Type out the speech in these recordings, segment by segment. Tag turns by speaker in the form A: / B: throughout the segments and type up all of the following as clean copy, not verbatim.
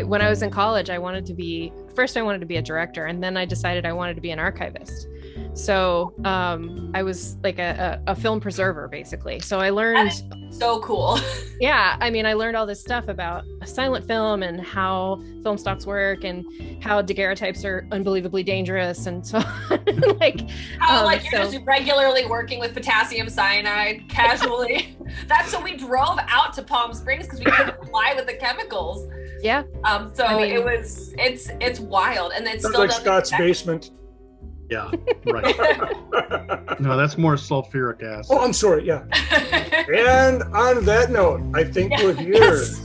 A: when I was in college, I wanted to be a director, and then I decided I wanted to be an archivist. So I was like a film preserver, basically. So I learned.
B: So cool.
A: Yeah, I mean, I learned all this stuff about silent film and how film stocks work and how daguerreotypes are unbelievably dangerous, and so
B: you're just regularly working with potassium cyanide casually. That's so we drove out to Palm Springs because we couldn't fly with the chemicals.
A: Yeah.
B: It's wild, and it's still
C: like Scott's basement.
D: Yeah, right. No, that's more sulfuric acid.
C: Oh, I'm sorry. Yeah. And on that note, I think we're here.
A: Yes.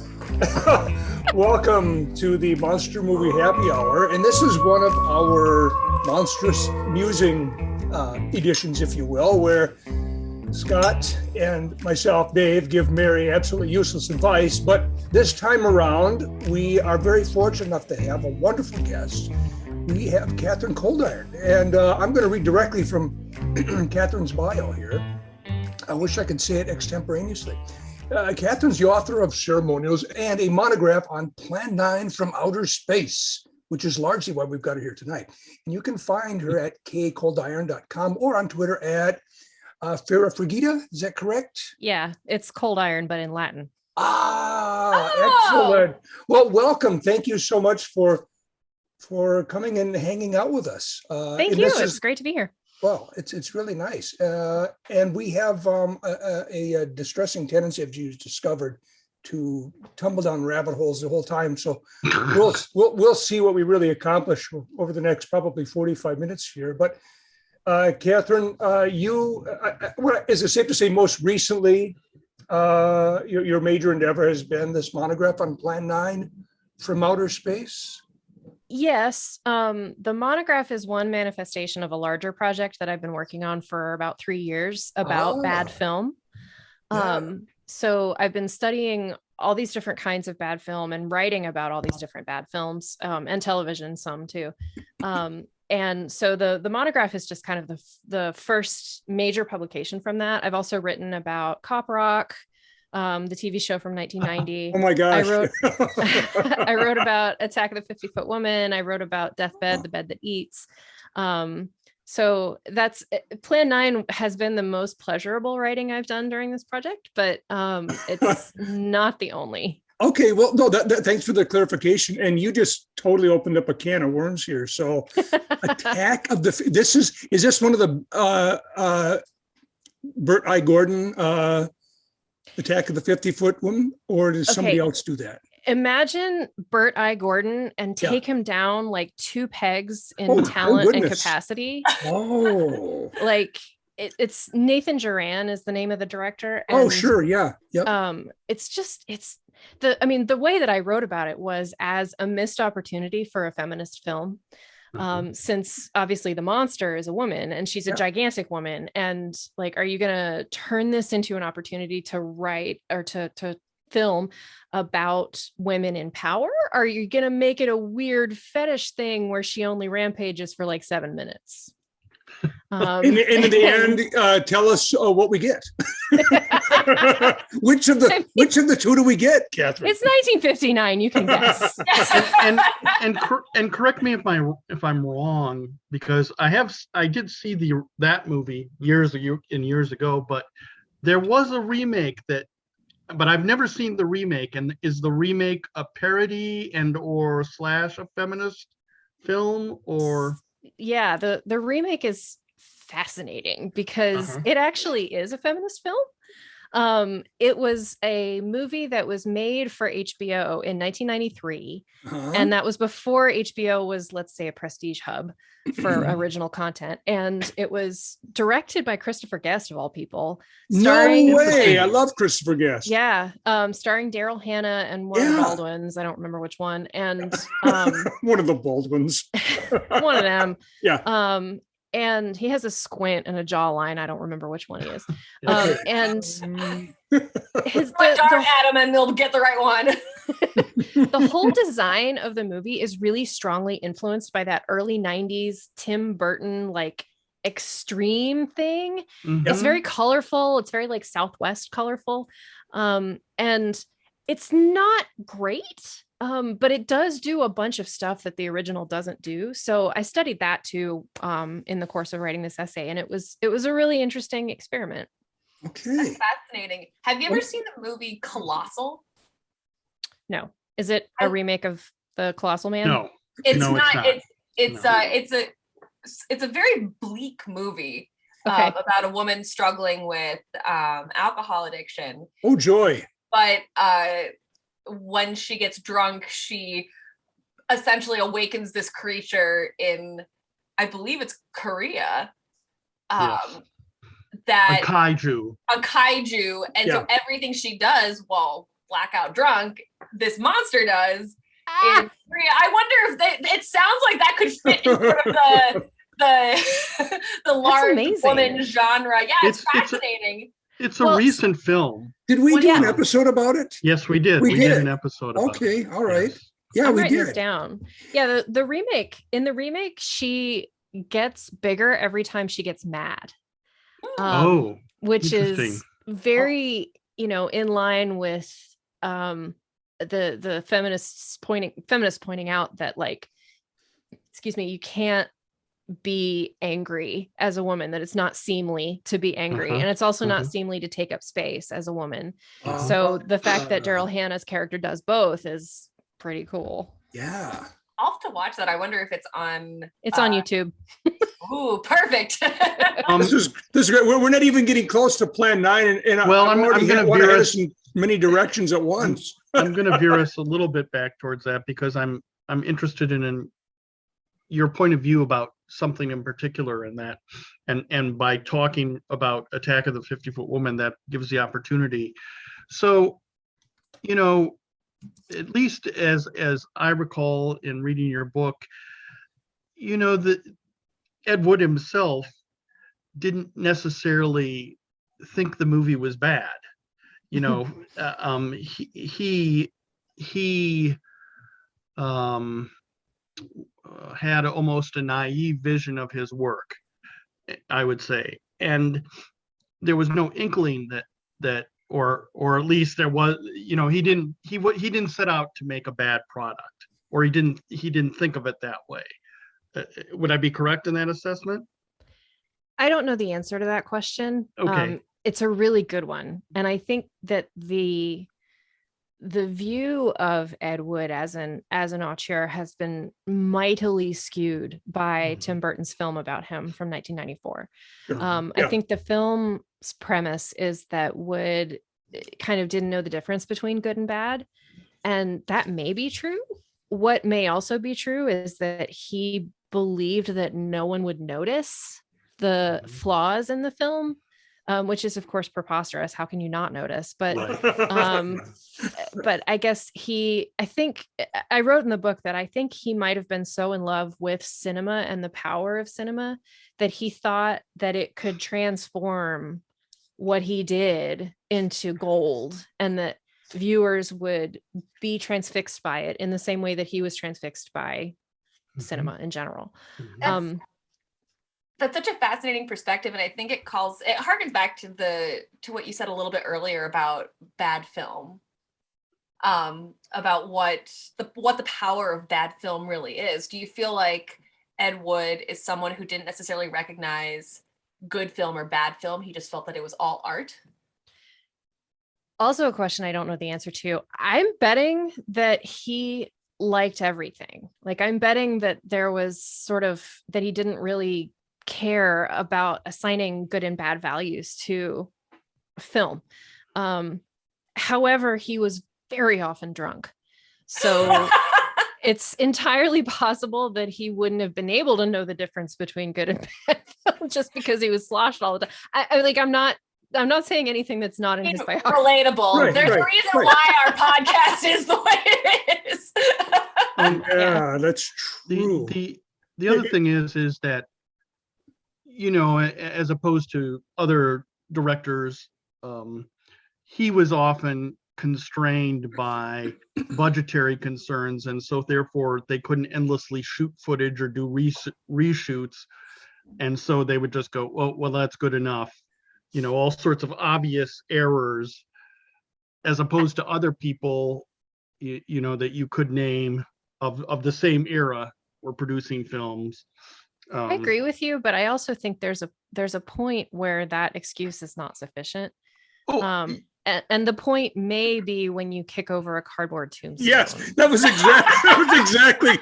C: Welcome to the Monster Movie Happy Hour, and this is one of our Monstrous Musing editions, if you will, where Scott and myself, Dave, give Mary absolutely useless advice. But this time around, we are very fortunate enough to have a wonderful guest. We have Katharine Coldiron, and I'm going to read directly from Katharine's bio here. I wish I could say it extemporaneously. Katharine's the author of Ceremonials and a monograph on Plan 9 from Outer Space, which is largely why we've got her here tonight. And you can find her at kcoldiron.com or on Twitter at Farah Frigida. Is that correct?
A: Yeah, it's cold iron, but in Latin.
C: Excellent. Well, welcome. Thank you so much for coming and hanging out with us.
A: Thank you. It's great to be here.
C: Well, it's really nice. And we have a distressing tendency, as you discovered, to tumble down rabbit holes the whole time. So we'll see what we really accomplish over the next probably 45 minutes here. But Katharine, is it safe to say most recently your major endeavor has been this monograph on Plan 9 from Outer Space?
A: Yes. The monograph is one manifestation of a larger project that I've been working on for about 3 years about bad film. Yeah. So I've been studying all these different kinds of bad film and writing about all these different bad films, and television, some too. And so the monograph is just kind of the first major publication from that. I've also written about Cop Rock, the TV show from 1990.
C: Oh my gosh.
A: I wrote about Attack of the 50-Foot Woman. I wrote about Deathbed, the Bed That Eats. So that's Plan 9 has been the most pleasurable writing I've done during this project, but it's not the only.
C: Okay, well, no, thanks for the clarification. And you just totally opened up a can of worms here. So Attack of the, is this one of the Bert I. Gordon Attack of the 50-Foot Woman, or does somebody else do that?
A: Imagine Bert I. Gordon and take him down like 2 pegs in talent and capacity.
C: Oh,
A: like it's Nathan Duran is the name of the director.
C: And, sure, yeah, yep.
A: The way that I wrote about it was as a missed opportunity for a feminist film. Since obviously the monster is a woman and she's a gigantic woman, and like, are you gonna turn this into an opportunity to write or to film about women in power? Or are you gonna make it a weird fetish thing where she only rampages for like 7 minutes?
C: In the end, tell us what we get. Which of the two do we get, Katharine?
A: It's 1959. You can guess.
D: and correct me if I'm wrong, because I did see that movie years ago, but there was a remake but I've never seen the remake. And is the remake a parody or / a feminist film, or?
A: Yeah, the remake is fascinating because it actually is a feminist film. It was a movie that was made for HBO in 1993, and that was before HBO was, let's say, a prestige hub for original content. And it was directed by Christopher Guest, of all people.
C: No way! I love Christopher Guest.
A: Yeah, starring Daryl Hannah and one of the Baldwins. I don't remember which one. And
C: one of the Baldwins.
A: One of them.
C: Yeah.
A: And he has a squint and a jawline. I don't remember which one he is. And
B: Adam, and they'll get the right one.
A: The whole design of the movie is really strongly influenced by that early 90s Tim Burton like extreme thing. It's very colorful. It's very like Southwest colorful. And It's not great, but it does do a bunch of stuff that the original doesn't do. So I studied that too, in the course of writing this essay, and it was a really interesting experiment.
C: Okay.
B: That's fascinating. Have you ever seen the movie Colossal?
A: No. Is it a remake of The Colossal Man?
D: No.
B: It's
D: No, it's
B: not.
D: not.
B: It's a very bleak movie
A: Okay.
B: about a woman struggling with alcohol addiction.
C: Oh, joy.
B: But when she gets drunk, she essentially awakens this creature in, I believe it's Korea.
D: Yes.
B: That
D: a kaiju.
B: And so everything she does while blackout drunk, this monster does in Korea. I wonder if it sounds like that could fit in sort of the large woman genre. Yeah, it's fascinating.
D: It's a recent film.
C: Did we do an episode about it?
D: Yes, we did. We did an episode about it.
C: Okay, all right. Yes. Yeah,
A: I'm
C: we
A: writing
C: did.
A: this down. Yeah, the remake, she gets bigger every time she gets mad. Which is very, in line with the feminists pointing out that, like, you can't be angry as a woman, that it's not seemly to be angry, and it's also not seemly to take up space as a woman. So the fact that Daryl Hannah's character does both is pretty cool.
C: Yeah,
B: I'll have to watch that. I wonder if it's on
A: YouTube.
B: Ooh, perfect.
C: This is great. We're not even getting close to Plan 9, and
D: I'm going to
C: veer us in many directions at once.
D: I'm going to veer us a little bit back towards that, because I'm interested in your point of view about something in particular in that, and by talking about Attack of the 50-Foot Woman, that gives the opportunity. So, at least as I recall in reading your book, that Ed Wood himself didn't necessarily think the movie was bad. He had almost a naive vision of his work, I would say, and there was no inkling that or at least there was, he didn't set out to make a bad product, or he didn't think of it that way. Would I be correct in that assessment?
A: I don't know the answer to that question.
D: Okay.
A: It's a really good one, and I think that the view of Ed Wood as an auteur has been mightily skewed by Tim Burton's film about him from 1994. I think the film's premise is that Wood kind of didn't know the difference between good and bad, and that may be true. What may also be true is that he believed that no one would notice the flaws in the film, which is of course preposterous. How can you not notice? But but I guess I think I wrote in the book that I think he might have been so in love with cinema and the power of cinema that he thought that it could transform what he did into gold, and that viewers would be transfixed by it in the same way that he was transfixed by cinema in general.
B: That's such a fascinating perspective, and I think it harkens back to what you said a little bit earlier about bad film, about what the power of bad film really is. Do you feel like Ed Wood is someone who didn't necessarily recognize good film or bad film? He just felt that it was all art?
A: Also a question I don't know the answer to. I'm betting that he liked everything. Like, I'm betting that there was sort of that he didn't really care about assigning good and bad values to film. However, he was very often drunk. So it's entirely possible that he wouldn't have been able to know the difference between good and bad film just because he was sloshed all the time. I'm not saying anything that's not in his biography.
B: Relatable.
C: Right,
B: There's a reason why our podcast is the way it is.
C: Yeah, that's true.
D: The other thing is that, as opposed to other directors, he was often constrained by budgetary concerns, and so therefore they couldn't endlessly shoot footage or do reshoots, and so they would just go, well, that's good enough. All sorts of obvious errors as opposed to other people, you know, that you could name of the same era were producing films.
A: I agree with you, but I also think there's a point where that excuse is not sufficient.
D: Oh,
A: And the point may be when you kick over a cardboard tombstone.
C: Yes, that was exactly.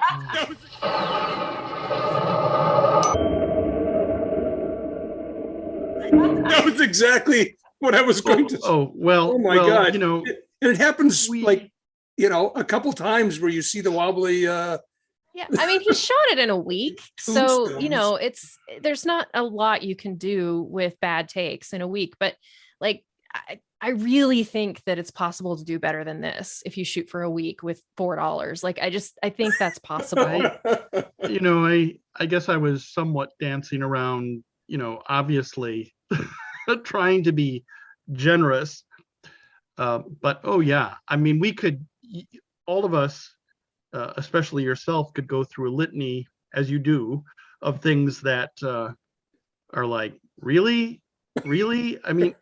C: That was exactly what I was going to say.
D: Oh, well.
C: Oh my God.
D: You know,
C: and it happens like, you know, a couple times where you see the wobbly.
A: Yeah, I mean, he shot it in a week. So, you know, there's not a lot you can do with bad takes in a week. But like, I really think that it's possible to do better than this if you shoot for a week with $4. Like, I think that's possible.
D: You know, I guess I was somewhat dancing around, you know, obviously trying to be generous. But oh yeah, I mean, we could, all of us, especially yourself, could go through a litany, as you do, of things that are like, really? I mean,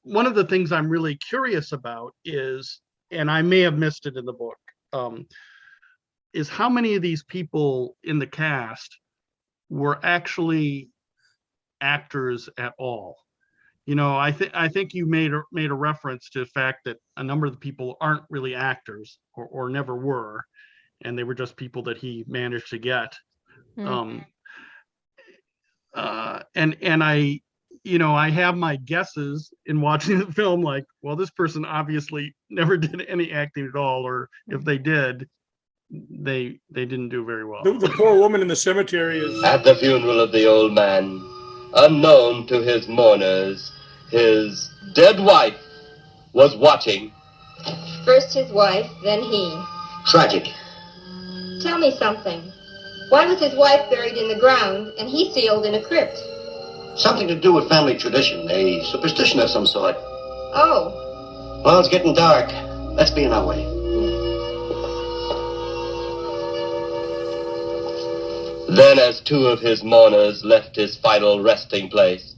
D: one of the things I'm really curious about is, and I may have missed it in the book, is how many of these people in the cast were actually actors at all. You know, I think you made a reference to the fact that a number of the people aren't really actors or never were, and they were just people that he managed to get. And I, you know, I have my guesses in watching the film, like, well, this person obviously never did any acting at all, or if they did, they didn't do very well.
C: The poor woman in the cemetery is
E: at the funeral of the old man, unknown to his mourners. His dead wife was watching.
F: First his wife, then he.
E: Tragic.
F: Tell me something. Why was his wife buried in the ground and he sealed in a crypt?
E: Something to do with family tradition, a superstition of some sort.
F: Oh.
E: Well, it's getting dark. Let's be on our way. Then, as two of his mourners left his final resting place.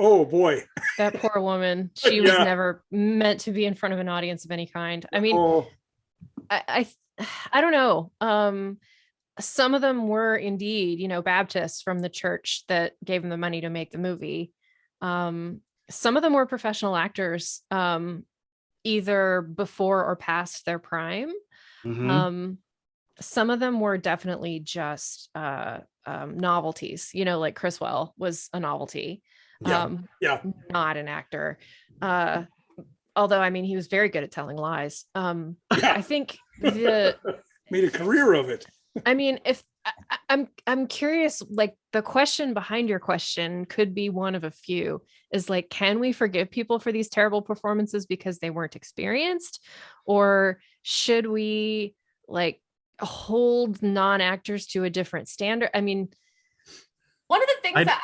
C: Oh boy.
A: That poor woman. She was never meant to be in front of an audience of any kind. I mean, I don't know. Some of them were indeed, you know, Baptists from the church that gave them the money to make the movie. Some of them were professional actors, either before or past their prime.
D: Mm-hmm.
A: Some of them were definitely just novelties, you know, like Criswell was a novelty. Not an actor. Although, I mean, he was very good at telling lies. I think
C: made a career of it.
A: I mean, if I'm curious, like the question behind your question could be one of a few is like, can we forgive people for these terrible performances because they weren't experienced? Or should we like hold non-actors to a different standard? I mean,
B: one of the things that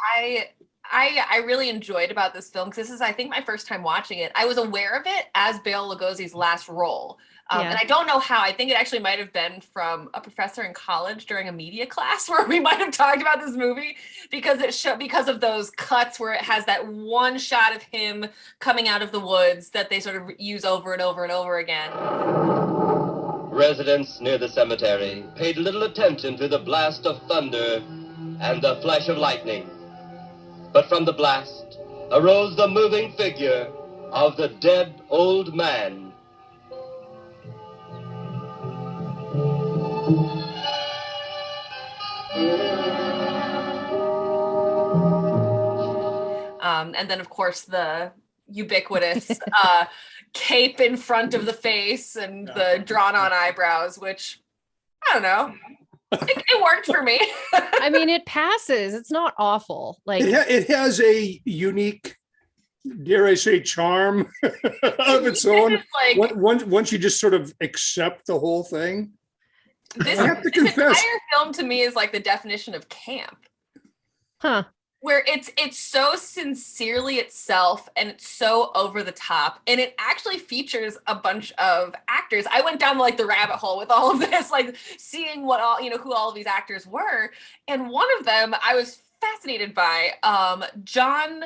B: I really enjoyed about this film, because this is, I think, my first time watching it. I was aware of it as Bela Lugosi's last role. And I don't know how. I think it actually might have been from a professor in college during a media class where we might have talked about this movie because because of those cuts where it has that one shot of him coming out of the woods that they sort of use over and over and over again.
E: Residents near the cemetery paid little attention to the blast of thunder and the flash of lightning. But from the blast arose the moving figure of the dead old man.
B: And then, of course, the ubiquitous cape in front of the face and the drawn-on eyebrows, which, I don't know. It worked for me.
A: I mean, it passes. It's not awful. Like
C: it has a unique, dare I say, charm of its own. Like, once you just sort of accept the whole thing.
B: This entire film to me is like the definition of camp.
A: Huh.
B: Where it's so sincerely itself and it's so over the top, and it actually features a bunch of actors. I went down like the rabbit hole with all of this, like seeing what all, you know, who all of these actors were. And one of them I was fascinated by, John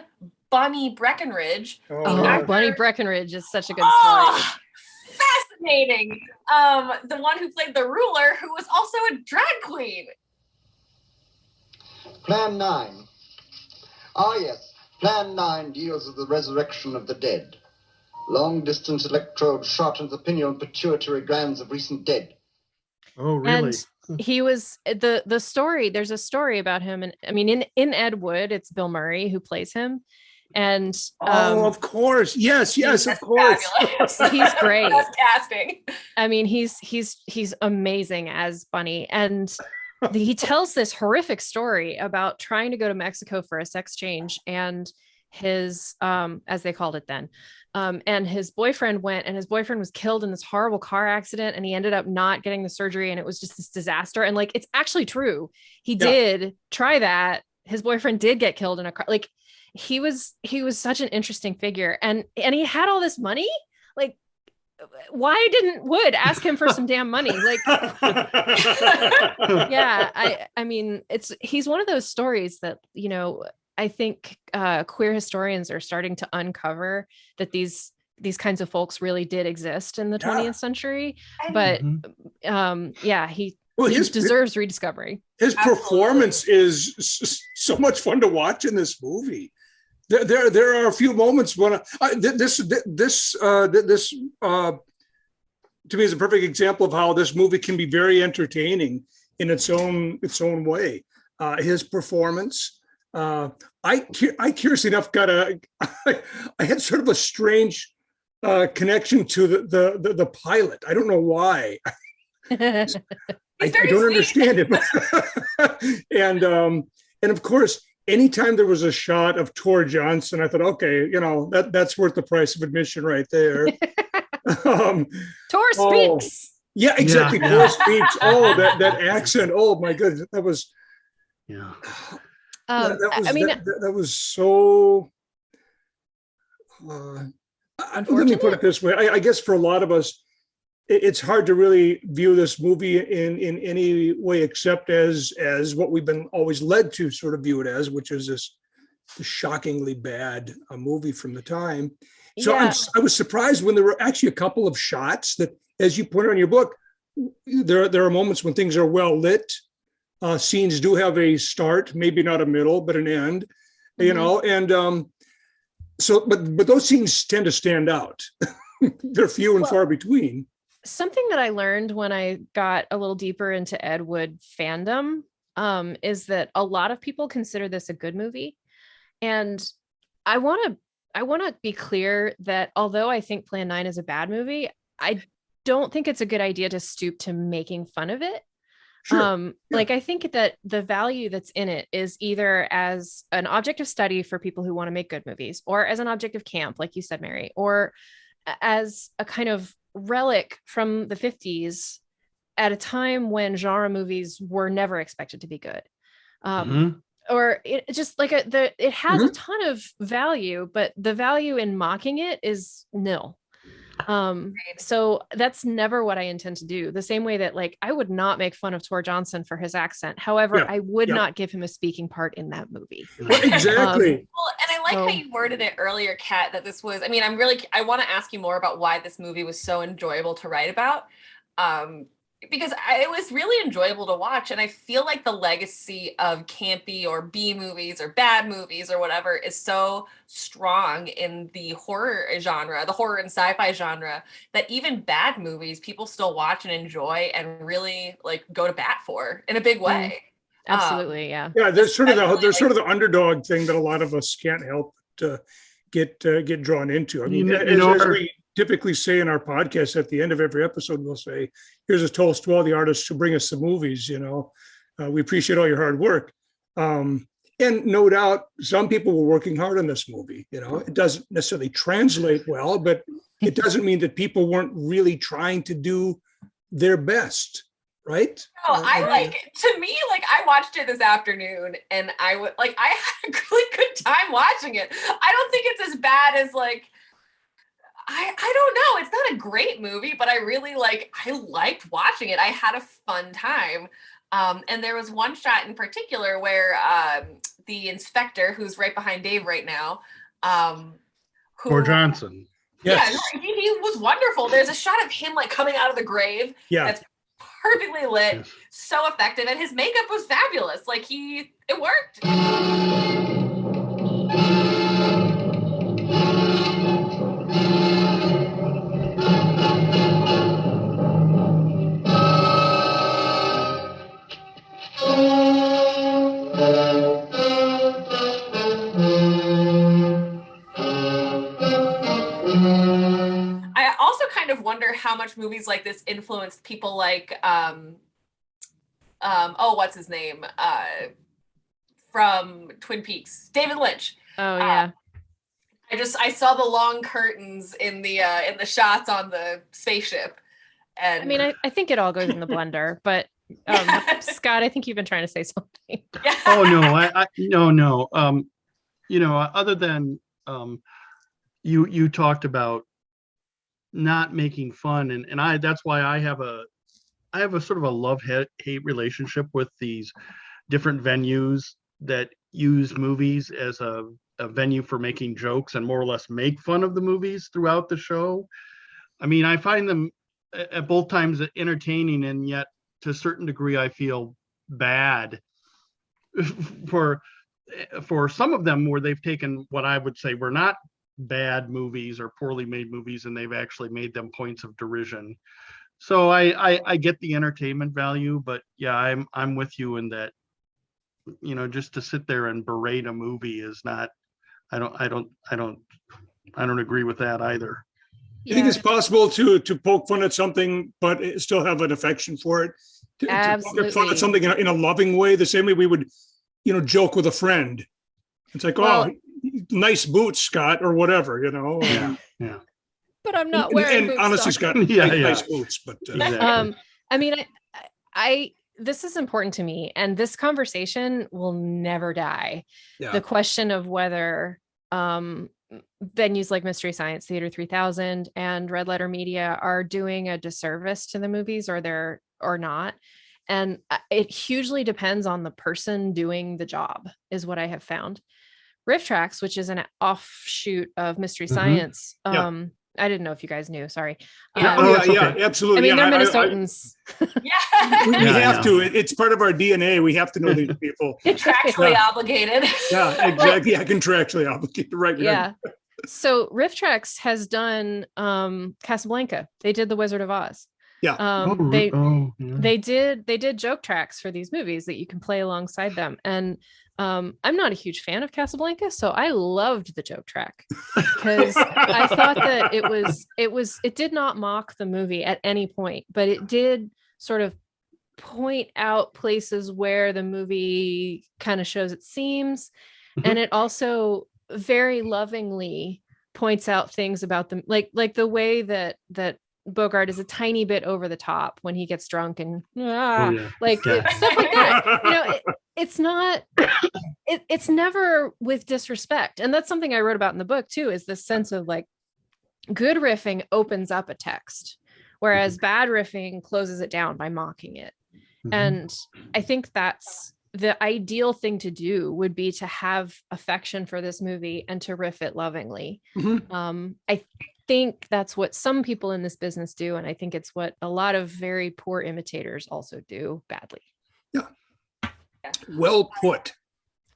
B: Bunny Breckenridge.
A: Bunny Breckenridge is such a good story.
B: Fascinating. The one who played the ruler, who was also a drag queen.
G: Plan 9. Ah, yes. Plan 9 deals with the resurrection of the dead. Long-distance electrode shot into the pineal pituitary glands of recent dead.
D: Oh, really?
A: And he was the story. There's a story about him, and I mean, in Ed Wood, it's Bill Murray who plays him. And
C: of course, yes, of course.
A: He's great.
B: That's casting.
A: I mean, he's amazing as Bunny, and he tells this horrific story about trying to go to Mexico for a sex change, and his as they called it then, and his boyfriend went, and his boyfriend was killed in this horrible car accident, and he ended up not getting the surgery, and it was just this disaster. And like, it's actually true. He did try that. His boyfriend did get killed in a car. Like, he was such an interesting figure, and he had all this money. Like, why didn't Wood ask him for some damn money? Like, I mean, he's one of those stories that, you know, I think queer historians are starting to uncover that these kinds of folks really did exist in the 20th century. But he deserves rediscovery.
C: His performance is so much fun to watch in this movie. There are a few moments when this to me is a perfect example of how this movie can be very entertaining in its own way. His performance. I curiously enough I had sort of a strange connection to the pilot. I don't know why. I don't understand it. And of course, anytime there was a shot of Tor Johnson, I thought, okay, you know, that's worth the price of admission right there.
A: Tor speaks.
C: Yeah, exactly.
D: Yeah.
C: Tor speaks. Oh, that accent. Oh my goodness, that was.
D: Yeah.
C: That was so. Let me put it this way. I guess for a lot of us, it's hard to really view this movie in any way except as what we've been always led to sort of view it as, which is this shockingly bad movie from the time. So I was surprised when there were actually a couple of shots that, as you put on your book, there are moments when things are well lit. Scenes do have a start, maybe not a middle, but an end, you know, and so, but those scenes tend to stand out. They're few and far between.
A: Something that I learned when I got a little deeper into Ed Wood fandom is that a lot of people consider this a good movie. And I want to be clear that although I think Plan 9 is a bad movie, I don't think it's a good idea to stoop to making fun of it. Sure. Like, I think that the value that's in it is either as an object of study for people who want to make good movies, or as an object of camp, like you said, Mary, or as a kind of relic from the 50s at a time when genre movies were never expected to be good. Or it just like it has a ton of value, but the value in mocking it is nil. So that's never what I intend to do. The same way that, like, I would not make fun of Tor Johnson for his accent. However, I would not give him a speaking part in that movie.
C: Well, exactly.
B: Well, and I like how you worded it earlier, Kat, that this was, I mean, I want to ask you more about why this movie was so enjoyable to write about. Because it was really enjoyable to watch. And I feel like the legacy of campy or B movies or bad movies or whatever is so strong in the horror genre, the horror and sci-fi genre, that even bad movies people still watch and enjoy and really like go to bat for in a big way.
A: Absolutely. Yeah.
C: There's sort of the underdog thing that a lot of us can't help to get drawn into. I mean, as we typically say in our podcast at the end of every episode, we'll say, here's a toast to all the artists who bring us the movies. You know, we appreciate all your hard work. And no doubt some people were working hard on this movie. You know, it doesn't necessarily translate well, but it doesn't mean that people weren't really trying to do their best. Right?
B: No, to me, I watched it this afternoon and I had a really good time watching it. I don't think it's as bad as I don't know. It's not a great movie, but I really I liked watching it. I had a fun time. And there was one shot in particular where the inspector, who's right behind Dave right now,
D: Or Johnson.
C: Yes.
B: Yeah, he was wonderful. There's a shot of him like coming out of the grave.
C: Yeah.
B: That's perfectly lit,
D: Yes.
B: so effective, and his makeup was fabulous. Like it worked. I also kind of wonder how much movies like this influenced people like what's his name? From Twin Peaks, David Lynch.
A: Oh yeah.
B: I saw the long curtains in the shots on the spaceship. And
A: I mean, I think it all goes in the blender, but Scott, I think you've been trying to say something.
B: Yeah.
D: Oh no, no. Other than you talked about not making fun, and that's why I have a sort of a love-hate relationship with these different venues that use movies as a venue for making jokes and more or less make fun of the movies throughout the show. I mean, I find them at both times entertaining, and yet to a certain degree I feel bad for some of them where they've taken what I would say were not bad movies or poorly made movies, and they've actually made them points of derision. So I get the entertainment value, but yeah, I'm with you in that, just to sit there and berate a movie is not, I don't agree with that either.
C: You think it's possible to poke fun at something, but still have an affection for it?
A: Absolutely.
C: To poke fun at something in a loving way, the same way we would, joke with a friend. It's like, oh, nice boots, Scott, or whatever,
D: Yeah.
A: But I'm not wearing boots.
C: And honestly, Scott, nice boots. But
D: Exactly.
A: I mean, I this is important to me, and this conversation will never die.
C: Yeah.
A: The question of whether venues like Mystery Science Theater 3000 and Red Letter Media are doing a disservice to the movies or not. And it hugely depends on the person doing the job, is what I have found. Riff Tracks, which is an offshoot of Mystery Science. I didn't know if you guys knew. Sorry.
C: Yeah, absolutely.
A: I mean, they're Minnesotans.
C: We have to. It's part of our DNA. We have to know these people.
B: Contractually obligated.
C: Yeah, exactly. Yeah, contractually obligated. Right.
A: Yeah. So Riff Tracks has done Casablanca. They did The Wizard of Oz.
C: Yeah.
A: They did joke tracks for these movies that you can play alongside them. And I'm not a huge fan of Casablanca, so I loved the joke track because I thought that it did not mock the movie at any point, but it did sort of point out places where the movie kind of shows its seams. And it also very lovingly points out things about them, like the way that Bogart is a tiny bit over the top when he gets drunk and stuff like that. It's not, it's never with disrespect. And that's something I wrote about in the book too, is this sense of like good riffing opens up a text, whereas bad riffing closes it down by mocking it. And I think that's the ideal thing to do, would be to have affection for this movie and to riff it lovingly. I think that's what some people in this business do, and I think it's what a lot of very poor imitators also do badly.
C: Yeah. Well put.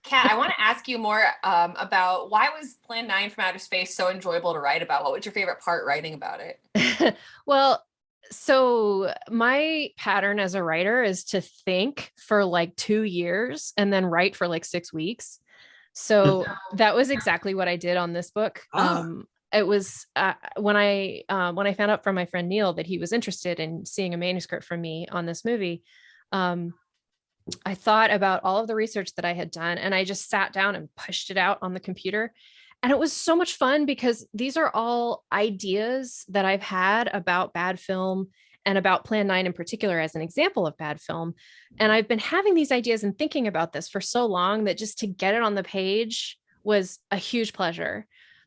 B: Kat, I want to ask you more about why was Plan 9 from Outer Space so enjoyable to write about? What was your favorite part writing about it?
A: Well, so my pattern as a writer is to think for like 2 years and then write for like 6 weeks. So that was exactly what I did on this book. It was when I found out from my friend Neil that he was interested in seeing a manuscript from me on this movie. I thought about all of the research that I had done, and I just sat down and pushed it out on the computer. And it was so much fun because these are all ideas that I've had about bad film and about Plan 9 in particular as an example of bad film. And I've been having these ideas and thinking about this for so long that just to get it on the page was a huge pleasure.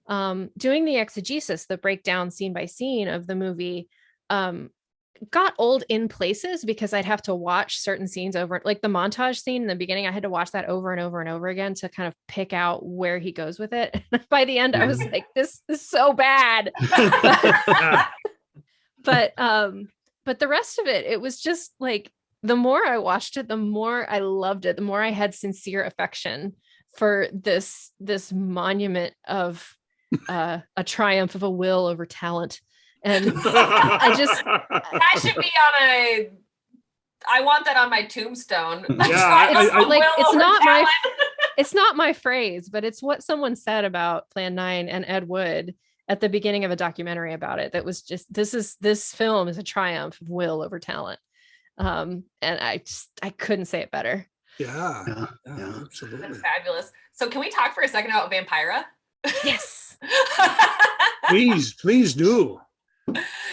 A: Doing the exegesis, the breakdown scene by scene of the movie, got old in places because I'd have to watch certain scenes over, like the montage scene in the beginning. I had to watch that over and over and over again to kind of pick out where he goes with it. By the end, I was like, this is so bad. but the rest of it was just like, the more I watched it, the more I loved it, the more I had sincere affection for this monument of a triumph of a will over talent. And
B: that should be on I want that on my tombstone.
A: It's not my phrase, but it's what someone said about Plan 9 and Ed Wood at the beginning of a documentary about it. That was just, this film is a triumph of will over talent. And I couldn't say it better.
C: Yeah, absolutely.
B: That's fabulous. So can we talk for a second about Vampira?
A: Yes.
C: Please do.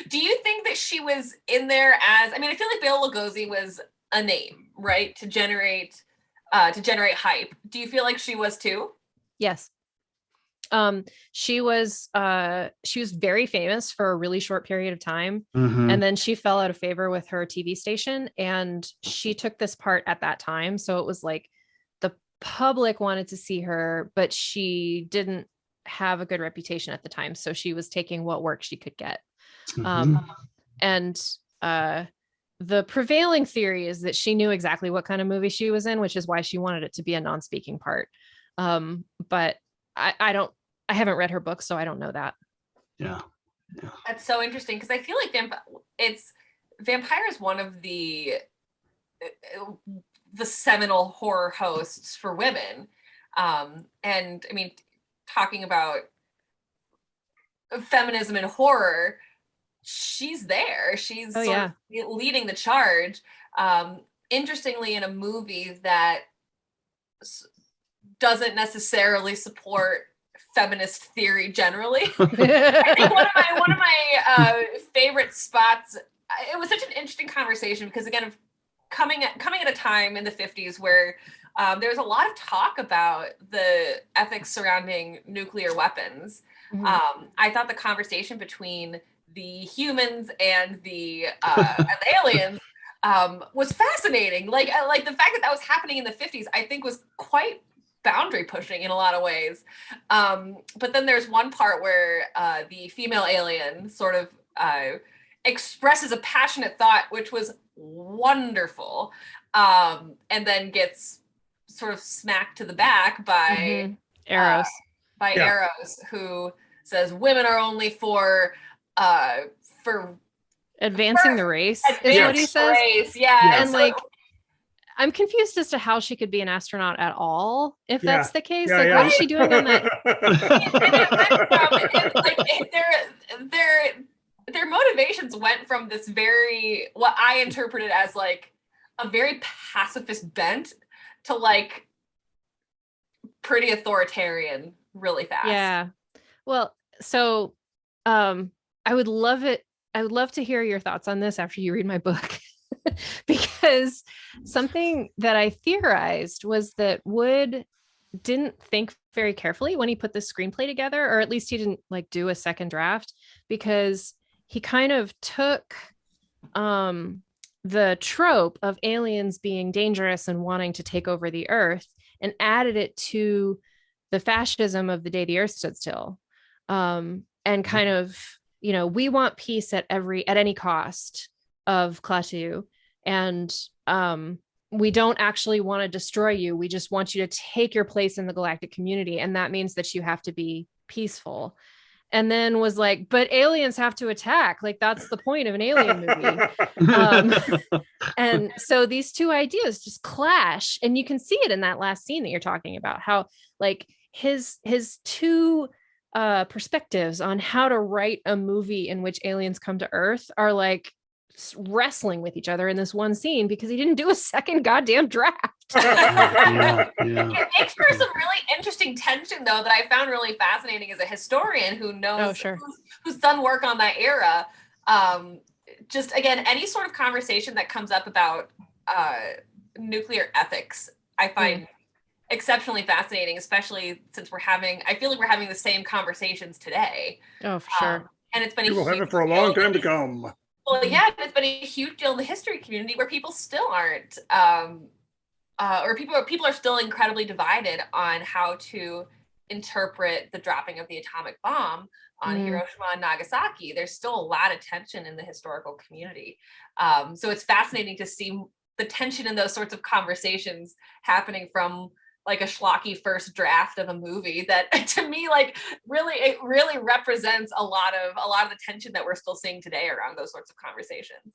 B: Do you think that she was in there as, I mean, I feel like Bela Lugosi was a name, right? To generate hype. Do you feel like she was too?
A: Yes. She was very famous for a really short period of time.
D: Mm-hmm.
A: And then she fell out of favor with her TV station, and she took this part at that time. So it was like the public wanted to see her, but she didn't have a good reputation at the time. So she was taking what work she could get.
D: Mm-hmm.
A: And the prevailing theory is that she knew exactly what kind of movie she was in, which is why she wanted it to be a non-speaking part. But I haven't read her book, so I don't know that.
D: Yeah.
B: That's so interesting, because I feel like Vampire is one of the seminal horror hosts for women. And I mean, talking about feminism and horror, she's there. She's sort of leading the charge. Interestingly, in a movie that doesn't necessarily support feminist theory generally. I think one of my favorite spots, it was such an interesting conversation because, again, coming at a time in the 50s where there was a lot of talk about the ethics surrounding nuclear weapons.
A: Mm-hmm.
B: I thought the conversation between the humans and the aliens was fascinating. Like the fact that was happening in the 50s, I think, was quite boundary pushing in a lot of ways. But then there's one part where the female alien sort of expresses a passionate thought, which was wonderful, and then gets sort of smacked to the back by
A: Eros.
B: Eros, who says women are only for
A: advancing the race, is what he says. And like, I'm confused as to how she could be an astronaut at all, if that's the case. What is she doing on that?
B: Their motivations went from this very, what I interpreted as like a very pacifist bent to like pretty authoritarian really fast.
A: Yeah. Well, so I would love to hear your thoughts on this after you read my book. Because something that I theorized was that Wood didn't think very carefully when he put the screenplay together, or at least he didn't like do a second draft, because he kind of took the trope of aliens being dangerous and wanting to take over the earth and added it to the fascism of the day the earth stood still. And kind of, we want peace at any cost of Klaatu, and we don't actually want to destroy you. We just want you to take your place in the galactic community, and that means that you have to be peaceful. And then was like, but aliens have to attack. Like, that's the point of an alien movie. And so these two ideas just clash, and you can see it in that last scene that you're talking about, how like his two perspectives on how to write a movie in which aliens come to Earth are like wrestling with each other in this one scene, because he didn't do a second goddamn draft.
B: It makes for some really interesting tension, though, that I found really fascinating as a historian who knows who's done work on that era. Just again, any sort of conversation that comes up about nuclear ethics, I find exceptionally fascinating, especially since I feel like we're having the same conversations today.
A: Oh, for sure.
B: And it's been
C: we will have it for a long time to come.
B: Well, yeah, it's been a huge deal in the history community where people still aren't, or people are still incredibly divided on how to interpret the dropping of the atomic bomb on Hiroshima and Nagasaki. There's still a lot of tension in the historical community. So it's fascinating to see the tension in those sorts of conversations happening from like a schlocky first draft of a movie that to me it really represents a lot of the tension that we're still seeing today around those sorts of conversations.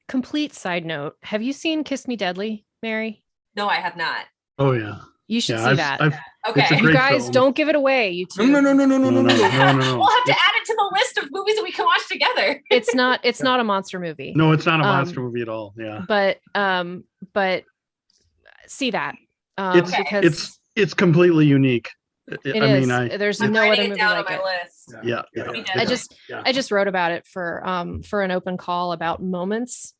A: Complete side note, have you seen Kiss Me Deadly, Mary?
B: No, I have not.
D: Oh yeah,
A: you should see that.
B: Okay,
A: you guys
D: film.
A: Don't give it away. You two.
C: No.
B: We'll have to add it to the list of movies that we can watch together.
A: It's not a monster movie.
D: No, it's not a monster movie at all. Yeah,
A: but see that.
D: It's completely unique.
A: There's no other movie like it.
B: List.
D: Yeah.
A: I just wrote about it for an open call about moments.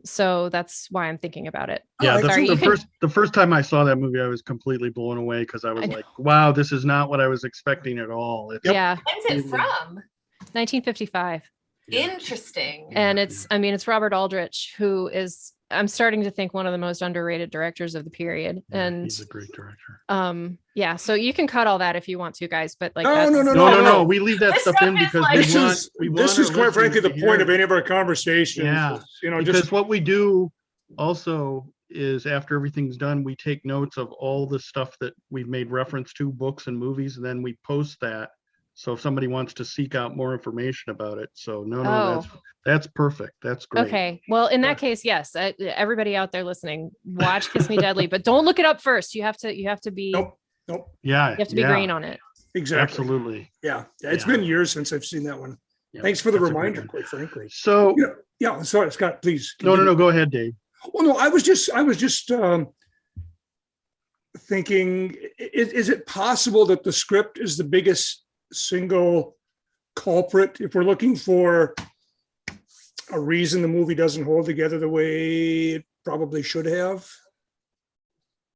A: So that's why I'm thinking about it.
D: Yeah, the first time I saw that movie, I was completely blown away because I was like, wow, this is not what I was expecting at all.
A: Yeah.
B: When's it from?
A: 1955.
B: Interesting.
A: And it's Robert Aldrich, who is, I'm starting to think, one of the most underrated directors of the period.
D: Yeah,
A: and
D: he's a great director.
A: Yeah, so you can cut all that if you want to, guys, but like
C: no.
D: We leave that stuff in because
C: this is quite frankly the point of any of our conversations.
D: Yeah, because what we do also is after everything's done, we take notes of all the stuff that we've made reference to, books and movies, and then we post that. So if somebody wants to seek out more information about it, that's perfect. That's great.
A: Okay. Well, in that case, yes, everybody out there listening, watch Kiss Me Deadly, but don't look it up first. You have to be.
C: Nope.
A: Yeah. You have to be green on it.
C: Exactly.
D: Absolutely.
C: Yeah. It's been years since I've seen that one. Yeah, thanks for the reminder, quite frankly.
D: So
C: yeah. Sorry, Scott, please.
D: No. Go ahead, Dave.
C: Well, no, I was just thinking, is it possible that the script is the biggest single culprit if we're looking for a reason the movie doesn't hold together the way it probably should have?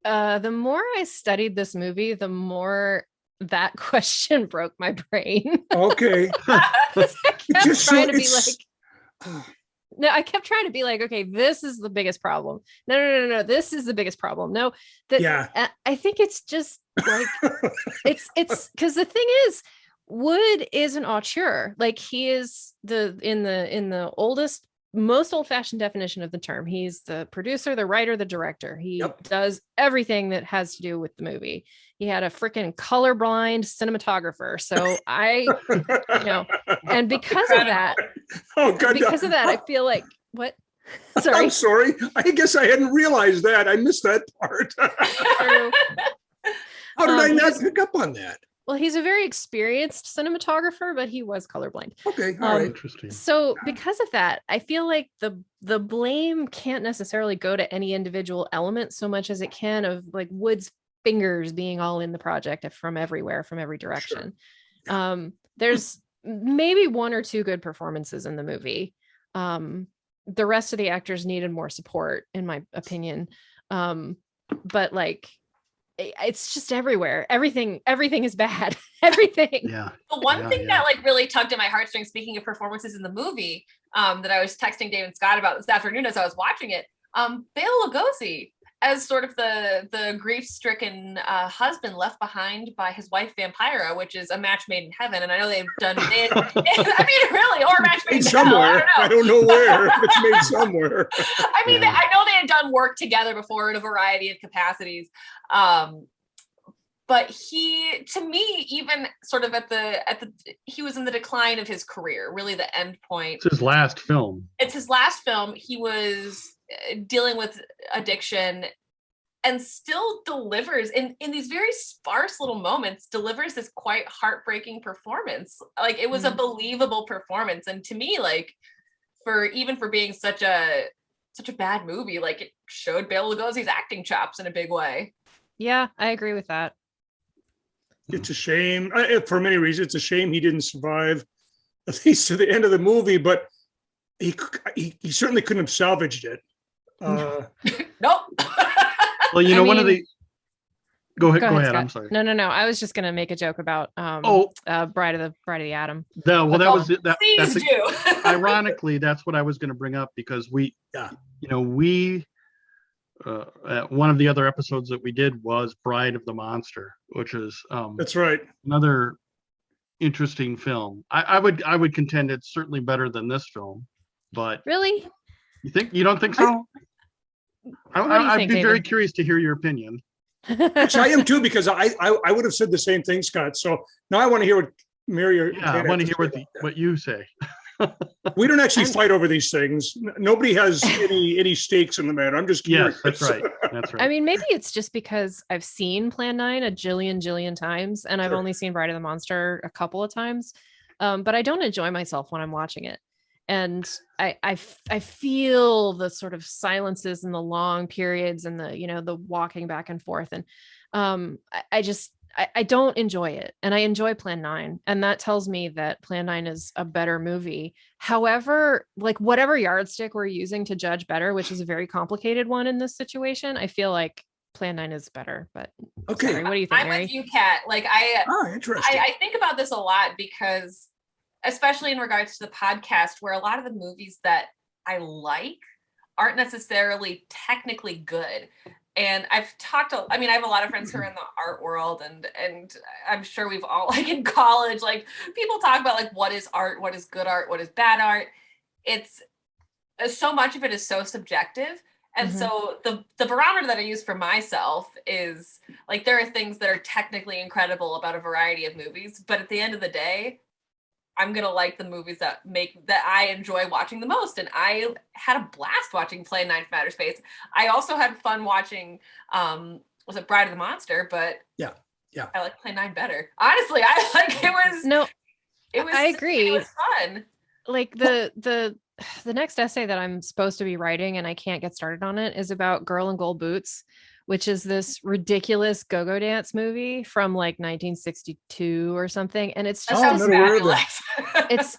A: The more I studied this movie, the more that question broke my brain.
C: Okay.
A: I kept trying to be like, okay, this is the biggest problem. No, this is the biggest problem. No, I think it's just like it's because the thing is, Wood is an auteur. Like, he is in the oldest, most old-fashioned definition of the term. He's the producer, the writer, the director. He does everything that has to do with the movie. He had a freaking colorblind cinematographer. So and because of that, I feel like what? Sorry.
C: I'm sorry. I guess I hadn't realized that. I missed that part. How did I not pick up on that?
A: Well, he's a very experienced cinematographer, but he was colorblind.
C: Okay, all right.
D: Interesting.
A: So because of that, I feel like the blame can't necessarily go to any individual element so much as it can of like Wood's fingers being all in the project from everywhere, from every direction. Sure. There's maybe one or two good performances in the movie. The rest of the actors needed more support, in my opinion. But like, it's just everywhere. Everything is bad. Everything.
D: Yeah.
B: The one thing that like really tugged at my heartstrings, speaking of performances in the movie, that I was texting Dave and Scott about this afternoon as I was watching it, Bela Lugosi as sort of the grief-stricken husband left behind by his wife Vampira, which is a match made in heaven. And I know they've done it. I mean, really, or a match made in
C: somewhere. I don't know where. It's made somewhere.
B: I mean, I know they had done work together before in a variety of capacities. But he, to me, even sort of he was in the decline of his career, really the end point.
D: It's his last film.
B: He was dealing with addiction and still delivers in these very sparse little moments, delivers this quite heartbreaking performance. Like, it was a believable performance. And to me, like, for being such a bad movie, like, it showed Bela Lugosi's acting chops in a big way.
A: Yeah, I agree with that.
C: It's a shame. For many reasons, it's a shame he didn't survive, at least to the end of the movie, but he certainly couldn't have salvaged it.
B: Nope.
D: Well, Go ahead.
A: Scott.
D: I'm sorry.
A: No. I was just gonna make a joke about Bride of the Atom.
B: Please do.
D: Ironically, that's what I was going to bring up, because we one of the other episodes that we did was Bride of the Monster, which is
C: that's right,
D: another interesting film. I would contend it's certainly better than this film, but
A: really,
D: you don't think so? I'd be very curious to hear your opinion.
C: Actually, I am too, because I would have said the same thing, Scott. So now I want to hear what Mary or
D: I want to hear what you say.
C: We don't actually fight over these things. Nobody has any stakes in the matter. I'm just curious.
D: Yes, that's right.
A: I mean, maybe it's just because I've seen Plan 9 a jillion times, and I've only seen Bride of the Monster a couple of times. But I don't enjoy myself when I'm watching it. And I feel the sort of silences and the long periods and the walking back and forth. And I don't enjoy it. And I enjoy Plan 9. And that tells me that Plan 9 is a better movie. However, like whatever yardstick we're using to judge better, which is a very complicated one in this situation, I feel like Plan 9 is better. But
C: okay,
A: sorry, what do you think,
B: I'm
A: Mary?
B: with you, Kat. Like
C: interesting.
B: I think about this a lot, because especially in regards to the podcast, where a lot of the movies that I like aren't necessarily technically good. And I have a lot of friends who are in the art world, and I'm sure we've all, like in college, like people talk about like what is art, what is good art, what is bad art. It's so much of it is so subjective. And so the barometer that I use for myself is like, there are things that are technically incredible about a variety of movies, but at the end of the day, I'm going to like the movies that I enjoy watching the most. And I had a blast watching Plan 9 from Outer Space. I also had fun watching, was it Bride of the Monster? But
C: yeah.
B: I like Plan 9 better. Honestly, I agree. It was fun.
A: Like the next essay that I'm supposed to be writing, and I can't get started on it, is about Girl in Gold Boots, which is this ridiculous go-go dance movie from like 1962 or something. And it's just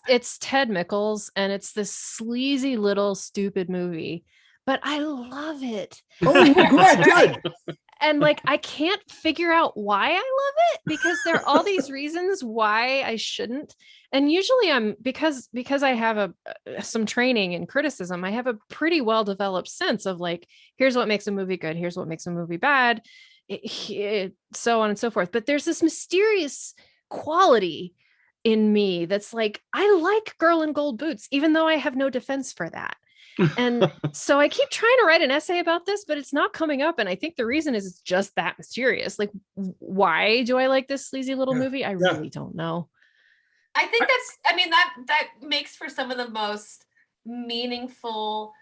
A: it's Ted Mickles, and it's this sleazy little stupid movie, but I love it.
C: Oh, good.
A: And like, I can't figure out why I love it, because there are all these reasons why I shouldn't. And usually because I have some training in criticism, I have a pretty well-developed sense of like, here's what makes a movie good, here's what makes a movie bad, so on and so forth. But there's this mysterious quality in me that's like, I like Girl in Gold Boots, even though I have no defense for that. And so I keep trying to write an essay about this, but it's not coming up. And I think the reason is it's just that mysterious. Like, why do I like this sleazy little movie? I really don't know.
B: I think that makes for some of the most meaningful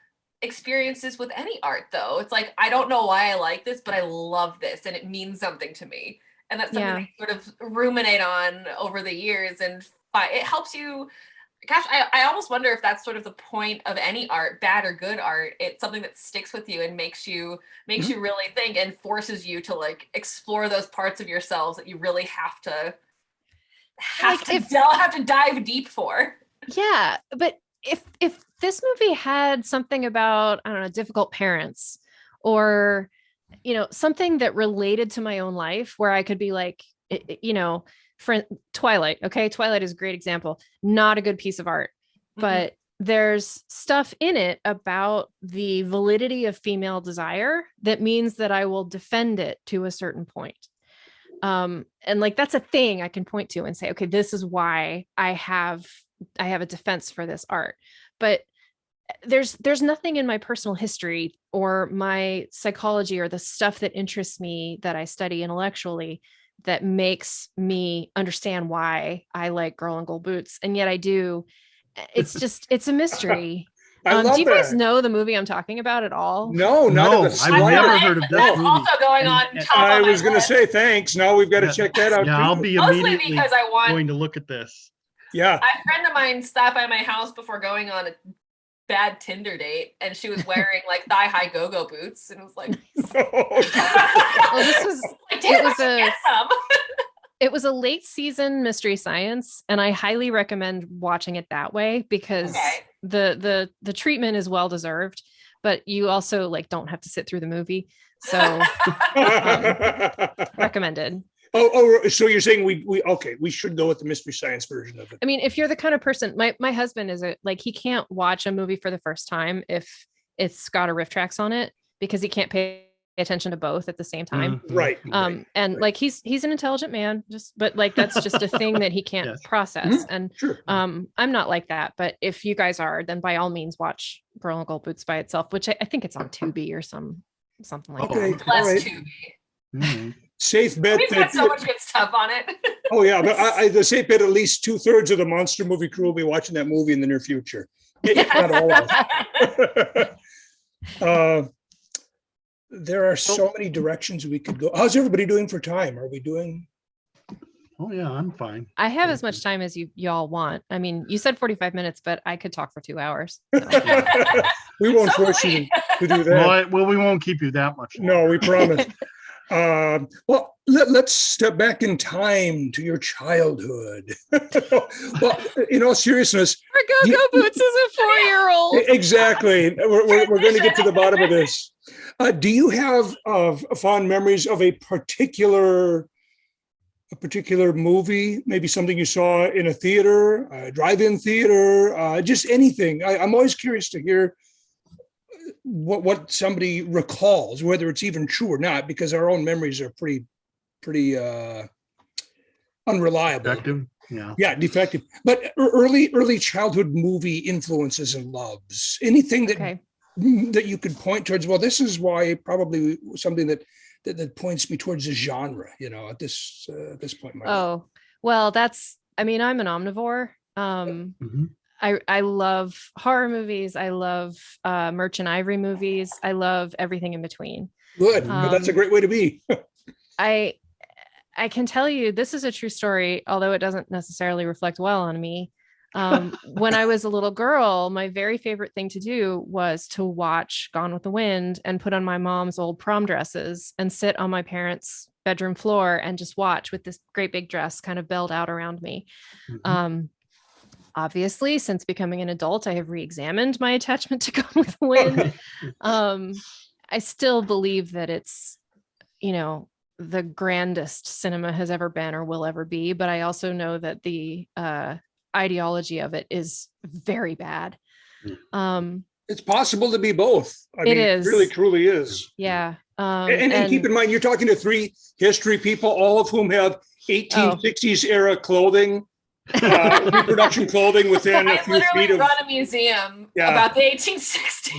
B: experiences with any art, though. It's like, I don't know why I like this, but I love this, and it means something to me. And that's something I sort of ruminate on over the years, and it helps you. Gosh, I almost wonder if that's sort of the point of any art, bad or good art. It's something that sticks with you and makes you really think, and forces you to like explore those parts of yourselves that you really have to dive deep for.
A: Yeah, but if this movie had something about, I don't know, difficult parents, or something that related to my own life, where I could be like, for Twilight. Okay. Twilight is a great example. Not a good piece of art, but there's stuff in it about the validity of female desire that means that I will defend it to a certain point. And like, that's a thing I can point to and say, okay, this is why I have a defense for this art. But there's nothing in my personal history or my psychology or the stuff that interests me that I study intellectually that makes me understand why I like Girl in Gold Boots. And yet I do. It's a mystery. Do you guys know the movie I'm talking about at all?
C: No,
D: I've never heard of that movie.
B: Also going on.
C: I was going to say thanks. Now we've got to check that out.
D: Yeah, I'll be immediately
B: because
D: going to look at this.
C: Yeah,
B: a friend of mine stopped by my house before going on a bad Tinder date, and she was wearing like thigh-high go-go boots, and it was like,
A: it was a late season Mystery Science, and I highly recommend watching it that way, because the treatment is well deserved, but you also like don't have to sit through the movie. So recommended.
C: So you're saying we should go with the Mystery Science version of it.
A: I mean, if you're the kind of person, my husband is he can't watch a movie for the first time if it's got a riff tracks on it, because he can't pay attention to both at the same time.
C: Right.
A: And like he's an intelligent man, but like that's just a thing that he can't process. And
C: Sure.
A: I'm not like that, but if you guys are, then by all means watch Girl in Gold Boots by itself, which I think it's on Tubi or something like that.
B: Less Tubi.
D: Mm-hmm.
C: Safe bet.
B: We've got so much good stuff on it.
C: Oh yeah, but the safe bet at least 2/3 of the Monster Movie crew will be watching that movie in the near future. Not all of us. There are so many directions we could go. How's everybody doing for time? Are we doing?
D: Oh yeah, I'm fine.
A: I have as much time as y'all want. I mean, you said 45 minutes, but I could talk for 2 hours. So.
C: We won't force you to do that.
D: Well, we won't keep you that much longer.
C: No, we promise. Well, let's step back in time to your childhood. Well, in all seriousness,
A: Our Go-Go Boots is a 4-year-old.
C: Exactly. We're going to get to the bottom of this. Do you have fond memories of a particular movie, maybe something you saw in a theater, a drive-in theater, just anything? I'm always curious to hear what somebody recalls, whether it's even true or not, because our own memories are pretty unreliable.
D: Defective.
C: Yeah, defective. But early childhood movie influences and loves. Anything that you could point towards. Well, this is why probably something that points me towards the genre. At this point in my life.
A: Well, I'm an omnivore. I love horror movies. I love Merchant Ivory movies. I love everything in between.
C: Good. That's a great way to be.
A: I can tell you this is a true story, although it doesn't necessarily reflect well on me. When I was a little girl, my very favorite thing to do was to watch Gone with the Wind and put on my mom's old prom dresses and sit on my parents' bedroom floor and just watch with this great big dress kind of belled out around me. Mm-hmm. Obviously, since becoming an adult, I have re-examined my attachment to Gone with the Wind. I still believe that it's, the grandest cinema has ever been or will ever be. But I also know that the ideology of it is very bad.
C: It's possible to be both.
A: It is.
C: It really, truly is.
A: Yeah.
C: And keep in mind, you're talking to 3 history people, all of whom have 1860s era clothing. Reproduction clothing within a few feet of.
B: I literally run a museum about the 1860s.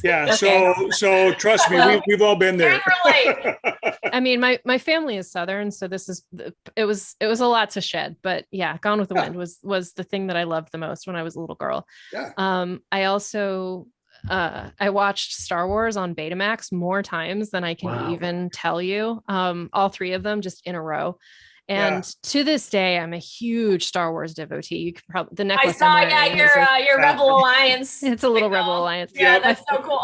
C: Yeah, okay. so trust me, we've all been there.
A: I mean, my family is Southern, so it was a lot to shed, but yeah, Gone with the Wind was the thing that I loved the most when I was a little girl.
C: Yeah.
A: I also I watched Star Wars on Betamax more times than I can even tell you. All 3 of them just in a row. And to this day, I'm a huge Star Wars devotee. You could probably the necklace.
B: I saw, your Rebel Alliance.
A: It's a little Rebel Alliance.
B: Yeah, that's so cool.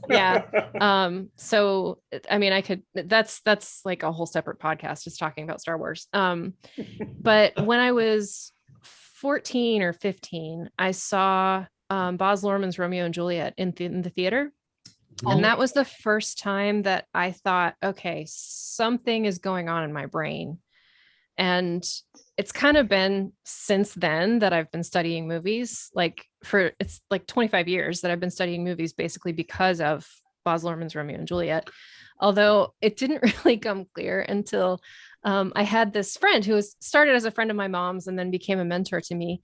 A: Yeah. So I mean, that's like a whole separate podcast just talking about Star Wars. But when I was 14 or 15, I saw Baz Luhrmann's Romeo and Juliet in the theater. And that was the first time that I thought, okay, something is going on in my brain. And it's kind of been since then that I've been studying movies, it's 25 years that I've been studying movies basically because of Baz Luhrmann's Romeo and Juliet. Although it didn't really come clear until I had this friend who started as a friend of my mom's and then became a mentor to me,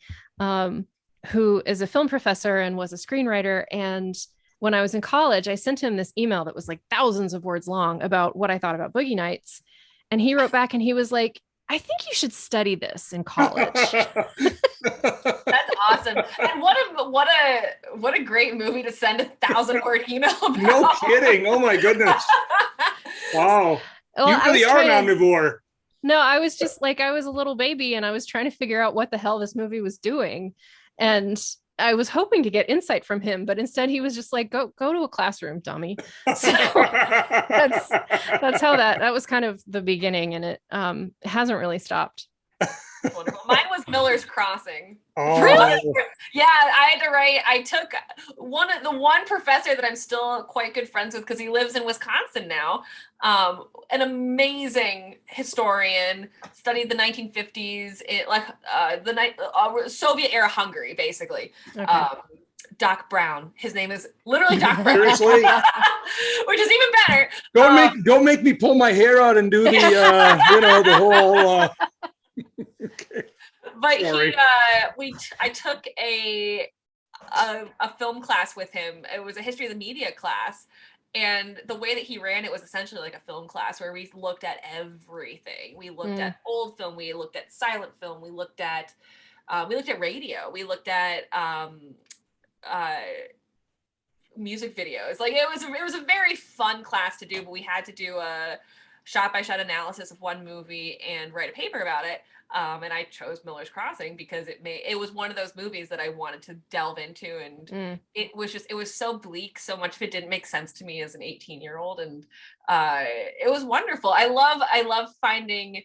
A: who is a film professor and was a screenwriter. And when I was in college, I sent him this email that was like thousands of words long about what I thought about Boogie Nights. And he wrote back and he was like, I think you should study this in college.
B: That's awesome. And what a great movie to send a 1,000-word email about.
C: No kidding. Oh my goodness. Wow. Well, you really are an omnivore.
A: No, I was just I was a little baby and I was trying to figure out what the hell this movie was doing. And I was hoping to get insight from him, but instead he was just like, go to a classroom, dummy. So that's how that was kind of the beginning, and it hasn't really stopped.
B: Wonderful. Mine was Miller's Crossing.
C: Oh.
A: Really?
B: Yeah, I had to write. I took the one professor that I'm still quite good friends with because he lives in Wisconsin now. An amazing historian, studied the 1950s, Soviet era Hungary, basically.
A: Okay.
B: Doc Brown. His name is literally Doc Brown.
C: Seriously?
B: Which is even better.
C: Don't make me pull my hair out and do the the whole. Okay.
B: But I took a film class with him. It was a history of the media class, and the way that he ran it was essentially like a film class where we looked at everything. We looked at old film, we looked at silent film, we looked at radio, we looked at music videos. Like it was a very fun class to do, but we had to do a shot-by-shot analysis of one movie and write a paper about it. And I chose Miller's Crossing because it was one of those movies that I wanted to delve into, and it was so bleak. So much of it didn't make sense to me as an 18-year-old, and it was wonderful. I love finding.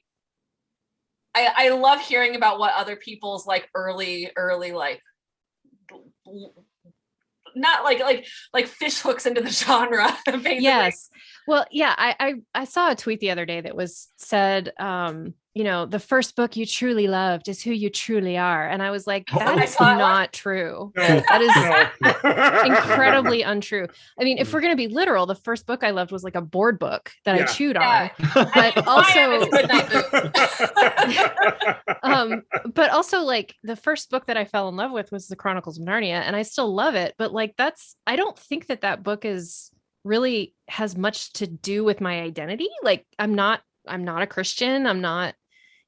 B: I love hearing about what other people's like early like. Not like fish hooks into the genre. Basically.
A: Yes. Well, yeah, I saw a tweet the other day that said, the first book you truly loved is who you truly are. And I was like, that is not true.
C: No,
A: that is incredibly untrue. I mean, if we're going to be literal, the first book I loved was like a board book that I chewed on. But also like the first book that I fell in love with was The Chronicles of Narnia, and I still love it. But like, I don't think that book really has much to do with my identity. Like I'm not a Christian. I'm not,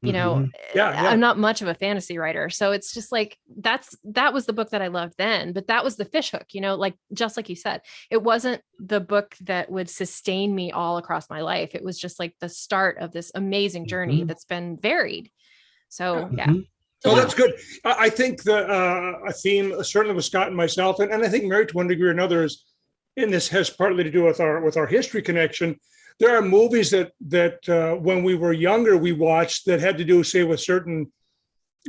A: I'm not much of a fantasy writer. So it's just like, that was the book that I loved then, but that was the fish hook, like, just like you said, it wasn't the book that would sustain me all across my life. It was just like the start of this amazing journey that's been varied. So, yeah.
C: Oh, that's good. I think a theme, certainly with Scott and myself, and I think Mary to one degree or another and this has partly to do with our history connection. There are movies that when we were younger, we watched that had to do, say, with certain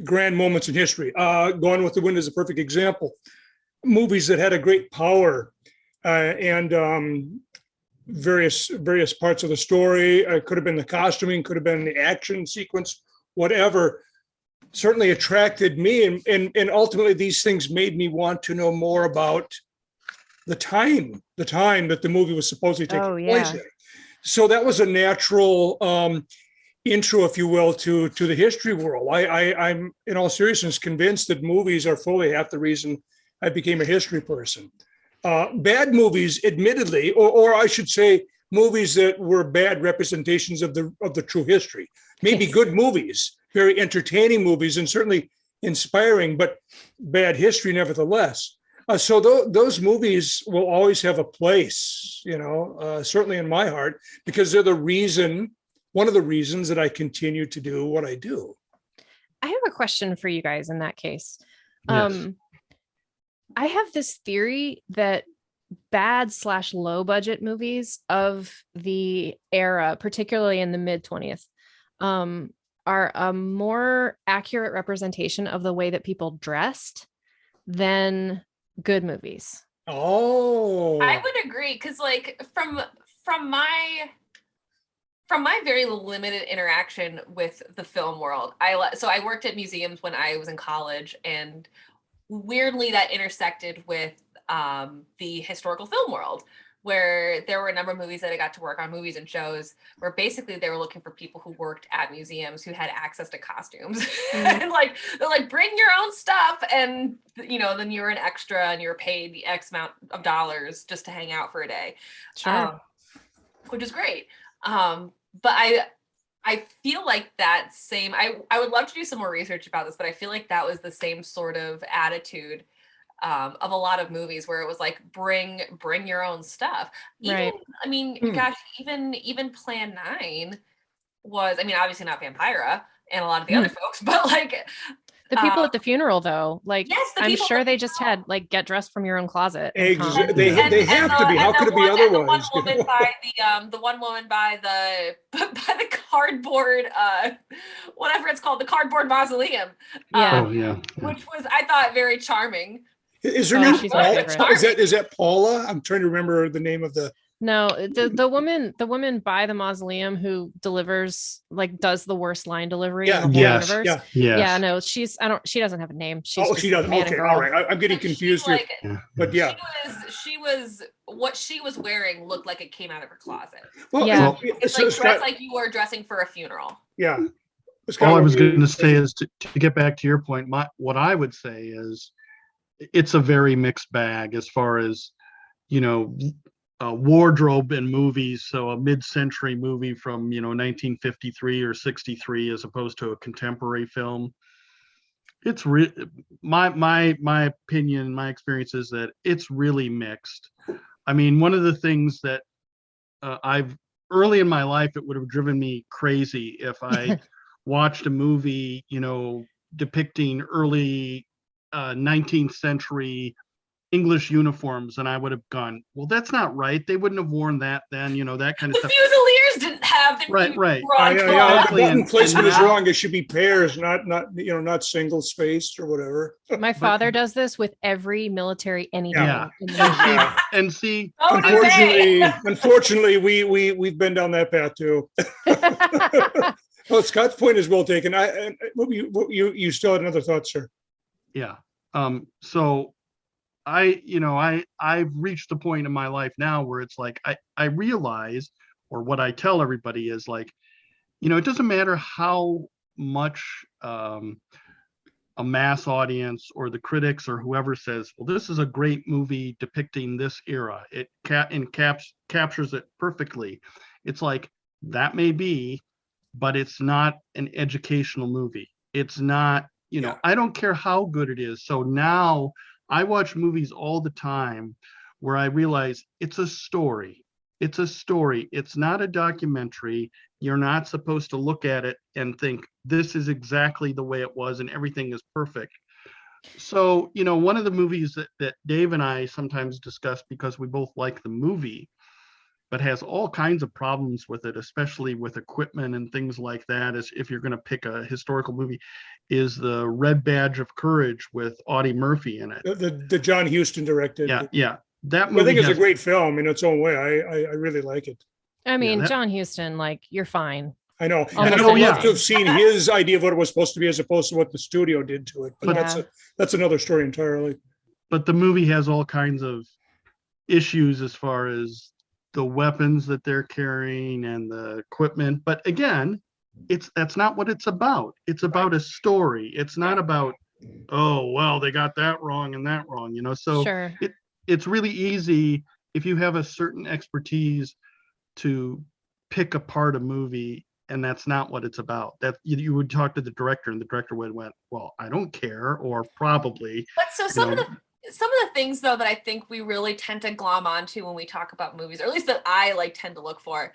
C: grand moments in history. Gone with the Wind is a perfect example. Movies that had a great power and various parts of the story. It could have been the costuming, could have been the action sequence, whatever. Certainly attracted me, and ultimately these things made me want to know more about the time that the movie was supposedly taking place in. So that was a natural intro, if you will, to the history world. I'm in all seriousness convinced that movies are fully half the reason I became a history person. Bad movies, admittedly, or I should say, movies that were bad representations of the true history. Maybe good movies, very entertaining movies, and certainly inspiring, but bad history nevertheless. So those movies will always have a place, certainly in my heart, because they're one of the reasons that I continue to do what I do.
A: I have a question for you guys in that case.
D: Yes.
A: I have this theory that bad/low budget movies of the era, particularly in the mid 20th, are a more accurate representation of the way that people dressed than good movies.
C: Oh,
B: I would agree, because like from my very limited interaction with the film world, I worked at museums when I was in college, and weirdly that intersected with the historical film world, where there were a number of movies that I got to work on, movies and shows, where basically they were looking for people who worked at museums who had access to costumes. And like, they're like, bring your own stuff. And, then you're an extra and you're paid the X amount of dollars just to hang out for a day.
A: Sure.
B: Which is great. But I feel like that same, I would love to do some more research about this, but I feel like that was the same sort of attitude of a lot of movies, where it was like, bring your own stuff. Even,
A: right.
B: Gosh, even Plan 9 was, obviously not Vampira and a lot of the other folks, but like
A: The people at the funeral, though, like,
B: yes,
A: I'm sure they just had like get dressed from your own closet.
C: They have to be. How could it be otherwise?
B: The one woman by the cardboard, whatever it's called, the cardboard mausoleum. Which was, I thought, very charming.
C: Is her name Paula? Is that Paula? I'm trying to remember the name of the.
A: No, the woman by the mausoleum who does the worst line delivery in the whole universe. Yeah, no, she doesn't have a name. She doesn't.
C: Okay, all right. I'm getting confused here. But yeah,
B: she was what she was wearing looked like it came out of her closet.
C: Well,
A: yeah,
B: it's like dressed like you were dressing for a funeral.
C: Yeah.
D: All I was going to say is to get back to your point. What I would say is, it's a very mixed bag as far as, wardrobe in movies. So a mid-century movie from 1953 or 63 as opposed to a contemporary film. It's my opinion, my experience is that it's really mixed. I mean, one of the things that I've early in my life, it would have driven me crazy if I watched a movie depicting early 19th century English uniforms, and I would have gone, well, that's not right. They wouldn't have worn that then, that kind of stuff.
B: Fusiliers didn't have the
D: right.
C: The button placement is wrong. It should be pairs, not single spaced or whatever.
A: My father does this with every military anything.
D: Yeah. And see,
C: unfortunately, we've been down that path too. Well, Scott's point is well taken. You still had another thought, sir?
D: Yeah. So I've reached the point in my life now where it's like I realize, or what I tell everybody is like, it doesn't matter how much a mass audience or the critics or whoever says, well, this is a great movie depicting this era. It captures it perfectly. It's like, that may be, but it's not an educational movie. It's not, I don't care how good it is. So now I watch movies all the time where I realize it's a story. It's a story. It's not a documentary. You're not supposed to look at it and think this is exactly the way it was and everything is perfect. So, one of the movies that Dave and I sometimes discuss because we both like the movie, but has all kinds of problems with it, especially with equipment and things like that, is if you're going to pick a historical movie, is the Red Badge of Courage with Audie Murphy in it.
C: The John Huston directed.
D: Yeah. That movie,
C: I think it's a great film in its own way. I really like it.
A: I mean, John Huston, you're fine.
C: I know. And I'd love to have seen his idea of what it was supposed to be as opposed to what the studio did to it. But that's another story entirely.
D: But the movie has all kinds of issues as far as the weapons that they're carrying and the equipment. But again, that's not what it's about. It's about a story. It's not about, oh, well, they got that wrong and that wrong, So
A: sure.
D: It's really easy if you have a certain expertise to pick apart a movie, and that's not what it's about. That you would talk to the director, and the director would went, well, I don't care, or probably.
B: But so some of the things though that I think we really tend to glom onto when we talk about movies, or at least that I tend to look for,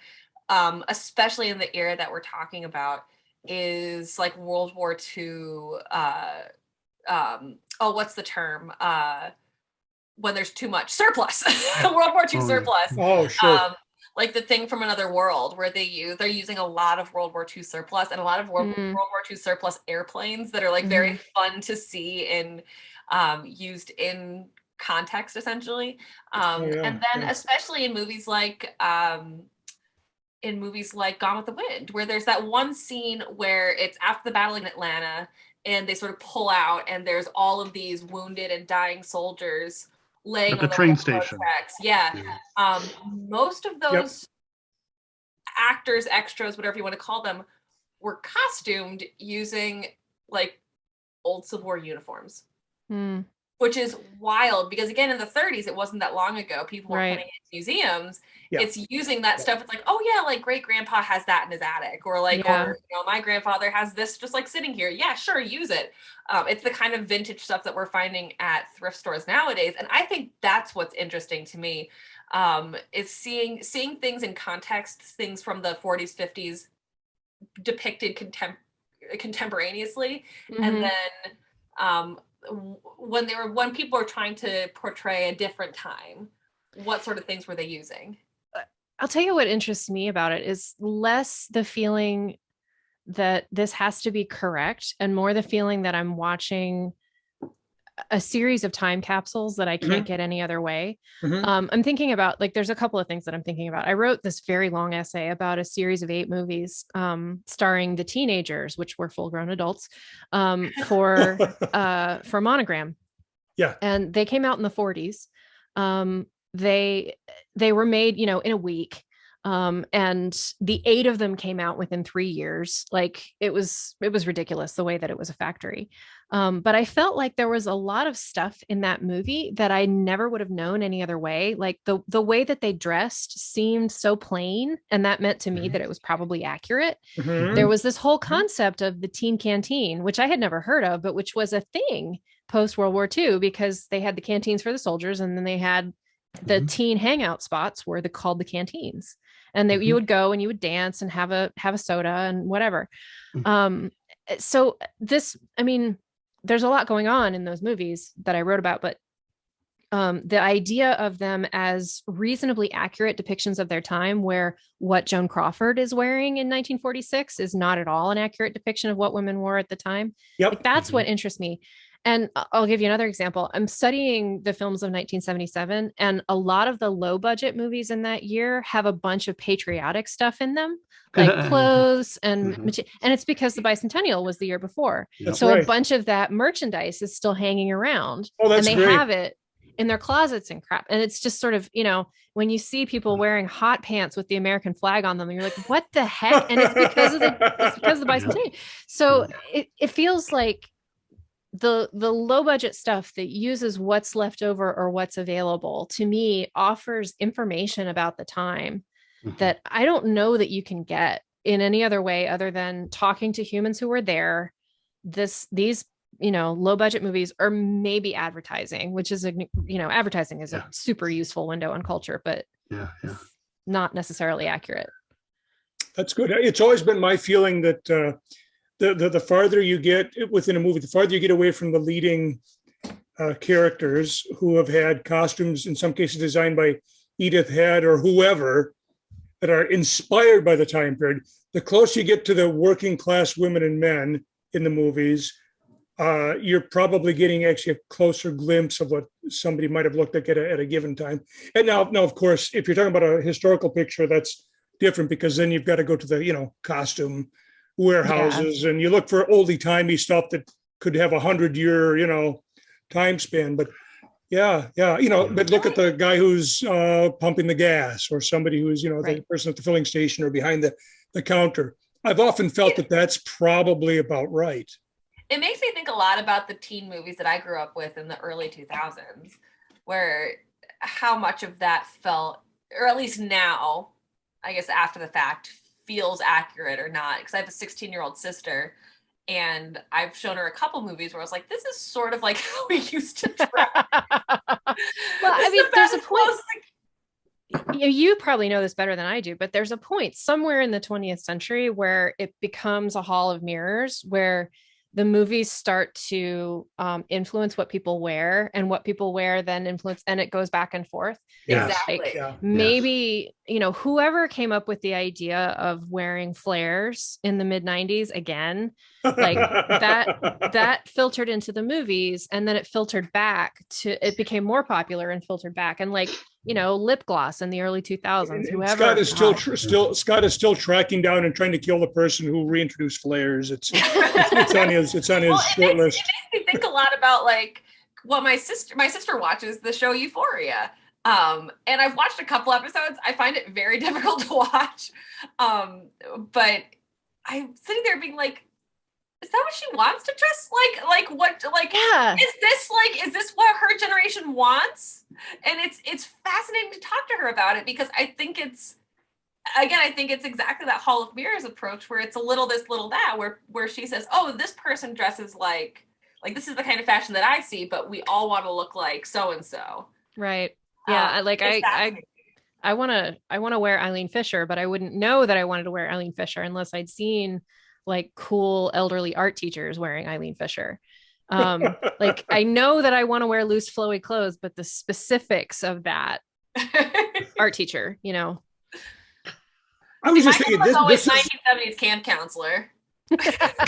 B: especially in the era that we're talking about, is like World War II. What's the term? When there's too much surplus, World War II surplus.
C: Oh, sure.
B: Like the Thing from Another World, where they're using a lot of World War II surplus and a lot of World War II surplus airplanes that are very fun to see and used in context, essentially. And then especially in movies like Gone with the Wind, where there's that one scene where it's after the battle in Atlanta and they sort of pull out and there's all of these wounded and dying soldiers laying
D: at the train station.
B: Tracks. Most of those actors, extras, whatever you want to call them, were costumed using old Civil War uniforms, which is wild because again, in the 30s, it wasn't that long ago. People were putting it in museums. Yeah. It's using that stuff. It's like, oh yeah, great grandpa has that in his attic, or my grandfather has this just sitting here. Yeah, sure, use it. It's the kind of vintage stuff that we're finding at thrift stores nowadays, and I think that's what's interesting to me. Is seeing things in context, things from the 40s, 50s depicted contemporaneously, and then when people were trying to portray a different time? What sort of things were they using?
A: I'll tell you what interests me about it is less the feeling that this has to be correct and more the feeling that I'm watching a series of time capsules that I can't get any other way. I'm thinking about, like, there's a couple of things that I'm thinking about. I wrote this very long essay about a series of 8 movies starring the teenagers, which were full-grown adults, for Monogram.
C: Yeah.
A: And they came out in the 40s. They were made, in a week. And the 8 of them came out within 3 years. Like it was ridiculous the way that it was a factory. But I felt like there was a lot of stuff in that movie that I never would have known any other way. Like the way that they dressed seemed so plain. And that meant to me that it was probably accurate. There was this whole concept of the teen canteen, which I had never heard of, but which was a thing post World War II, because they had the canteens for the soldiers. And then they had the teen hangout spots were called the canteens. And you would go and you would dance and have a soda and whatever. So this, there's a lot going on in those movies that I wrote about, but the idea of them as reasonably accurate depictions of their time, where what Joan Crawford is wearing in 1946 is not at all an accurate depiction of what women wore at the time.
C: Yep.
A: Like, that's what interests me. And I'll give you another example. I'm studying the films of 1977, and a lot of the low budget movies in that year have a bunch of patriotic stuff in them, like clothes and it's because the bicentennial was the year before.
C: That's
A: so
C: right.
A: A bunch of that merchandise is still hanging around,
C: and
A: they
C: great.
A: have it in their closets and crap. And it's just sort of, when you see people wearing hot pants with the American flag on them, you're like, what the heck? And it's because of the bicentennial. So it feels like the low budget stuff that uses what's left over or what's available, to me, offers information about the time that I don't know that you can get in any other way other than talking to humans who were there. These low budget movies, or maybe advertising, which is advertising is a super useful window on culture, but not necessarily accurate.
C: That's good. It's always been my feeling that the farther you get within a movie, the farther you get away from the leading characters who have had costumes, in some cases designed by Edith Head or whoever, that are inspired by the time period, the closer you get to the working class women and men in the movies, you're probably getting actually a closer glimpse of what somebody might have looked like at a given time. And now, of course, if you're talking about a historical picture, that's different, because then you've got to go to the costume warehouses and you look for oldie-timey stuff that could have 100-year time span. But but look at the guy who's pumping the gas, or somebody who's the person at the filling station or behind the counter. I've often felt that that's probably about right.
B: It makes me think a lot about the teen movies that I grew up with in the early 2000s, where how much of that felt, or at least now, I guess after the fact, feels accurate or not. Because I have a 16-year-old sister, and I've shown her a couple movies where I was like, this is sort of like how we used to dress.
A: There's a point. You probably know this better than I do, but there's a point somewhere in the 20th century where it becomes a hall of mirrors, where the movies start to influence what people wear, and what people wear then influence, and it goes back and forth.
B: Exactly.
A: Maybe, whoever came up with the idea of wearing flares in the mid 90s, again, like that filtered into the movies, and then it filtered back it became more popular and filtered back. And lip gloss in the early 2000s. Whoever
C: Scott is still tracking down and trying to kill the person who reintroduced flares. It's on his short list.
B: It makes me think a lot about my sister watches the show Euphoria. And I've watched a couple episodes. I find it very difficult to watch. But I'm sitting there being like, is that what she wants to dress like? Is this what her generation wants? And it's fascinating to talk to her about it, because I think it's exactly that Hall of Mirrors approach, where it's a little this, little that, where she says, oh, this person dresses like this is the kind of fashion that I see, but we all want to look like so-and-so.
A: Right. Yeah. I want to wear Eileen Fisher, but I wouldn't know that I wanted to wear Eileen Fisher unless I'd seen cool elderly art teachers wearing Eileen Fisher. Like I know that I want to wear loose flowy clothes, but the specifics of that art teacher, you know.
C: I was just
B: my
C: thinking
B: dad was always
C: this is
B: 1970s camp counselor.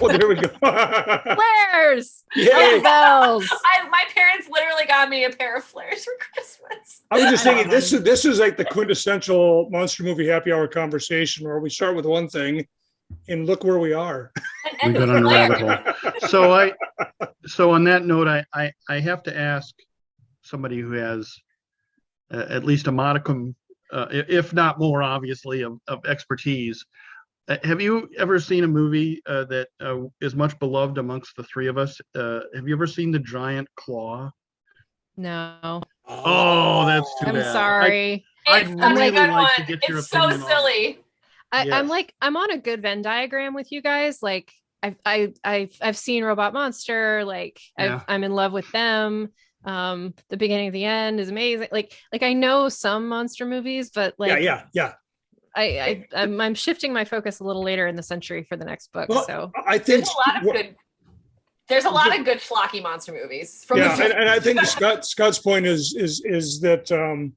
C: well, there we go.
A: Flares!
C: Yay.
A: Bells!
B: My parents literally got me a pair of flares for Christmas.
C: I was just thinking this is like the quintessential monster movie happy hour conversation where we start with one thing and look where we are.
D: We got on a rabbit hole. So on that note, I have to ask somebody who has at least a modicum, if not more, obviously, of expertise. Have you ever seen a movie that is much beloved amongst the three of us? Have you ever seen The Giant Claw?
A: No.
D: Oh, that's too
A: I'm
D: bad.
A: sorry.
D: I'd really like to get your
B: It's so
D: opinion on it.
B: silly.
A: I'm on a good Venn diagram with you guys. Like I've seen Robot Monster. Like I'm in love with them. The beginning of the end is amazing. Like I know some monster movies, but like
C: yeah.
A: I'm shifting my focus a little later in the century for the next book.
C: Well,
A: so
C: I think
B: there's a lot of good schlocky monster movies.
C: And I think Scott's point is that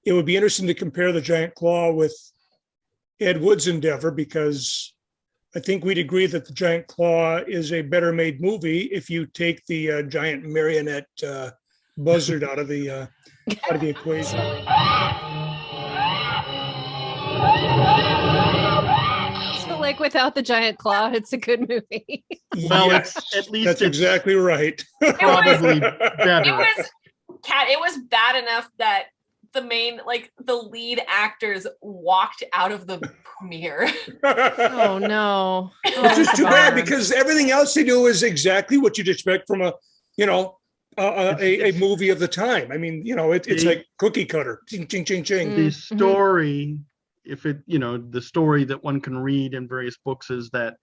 C: it would be interesting to compare The Giant Claw with Ed Wood's endeavor, because I think we'd agree that The Giant Claw is a better made movie if you take the giant marionette buzzard out of the equation.
A: So like without the giant claw, it's a good movie.
C: Well, yes, at least that's exactly right.
D: Probably better.
B: It was bad enough that the lead actors walked out of the premiere.
A: Oh no.
C: Which is too bad, because everything else they do is exactly what you'd expect from a movie of the time. I mean, it's like cookie cutter. Ching, ching, ching, ching.
D: The story, the story that one can read in various books is that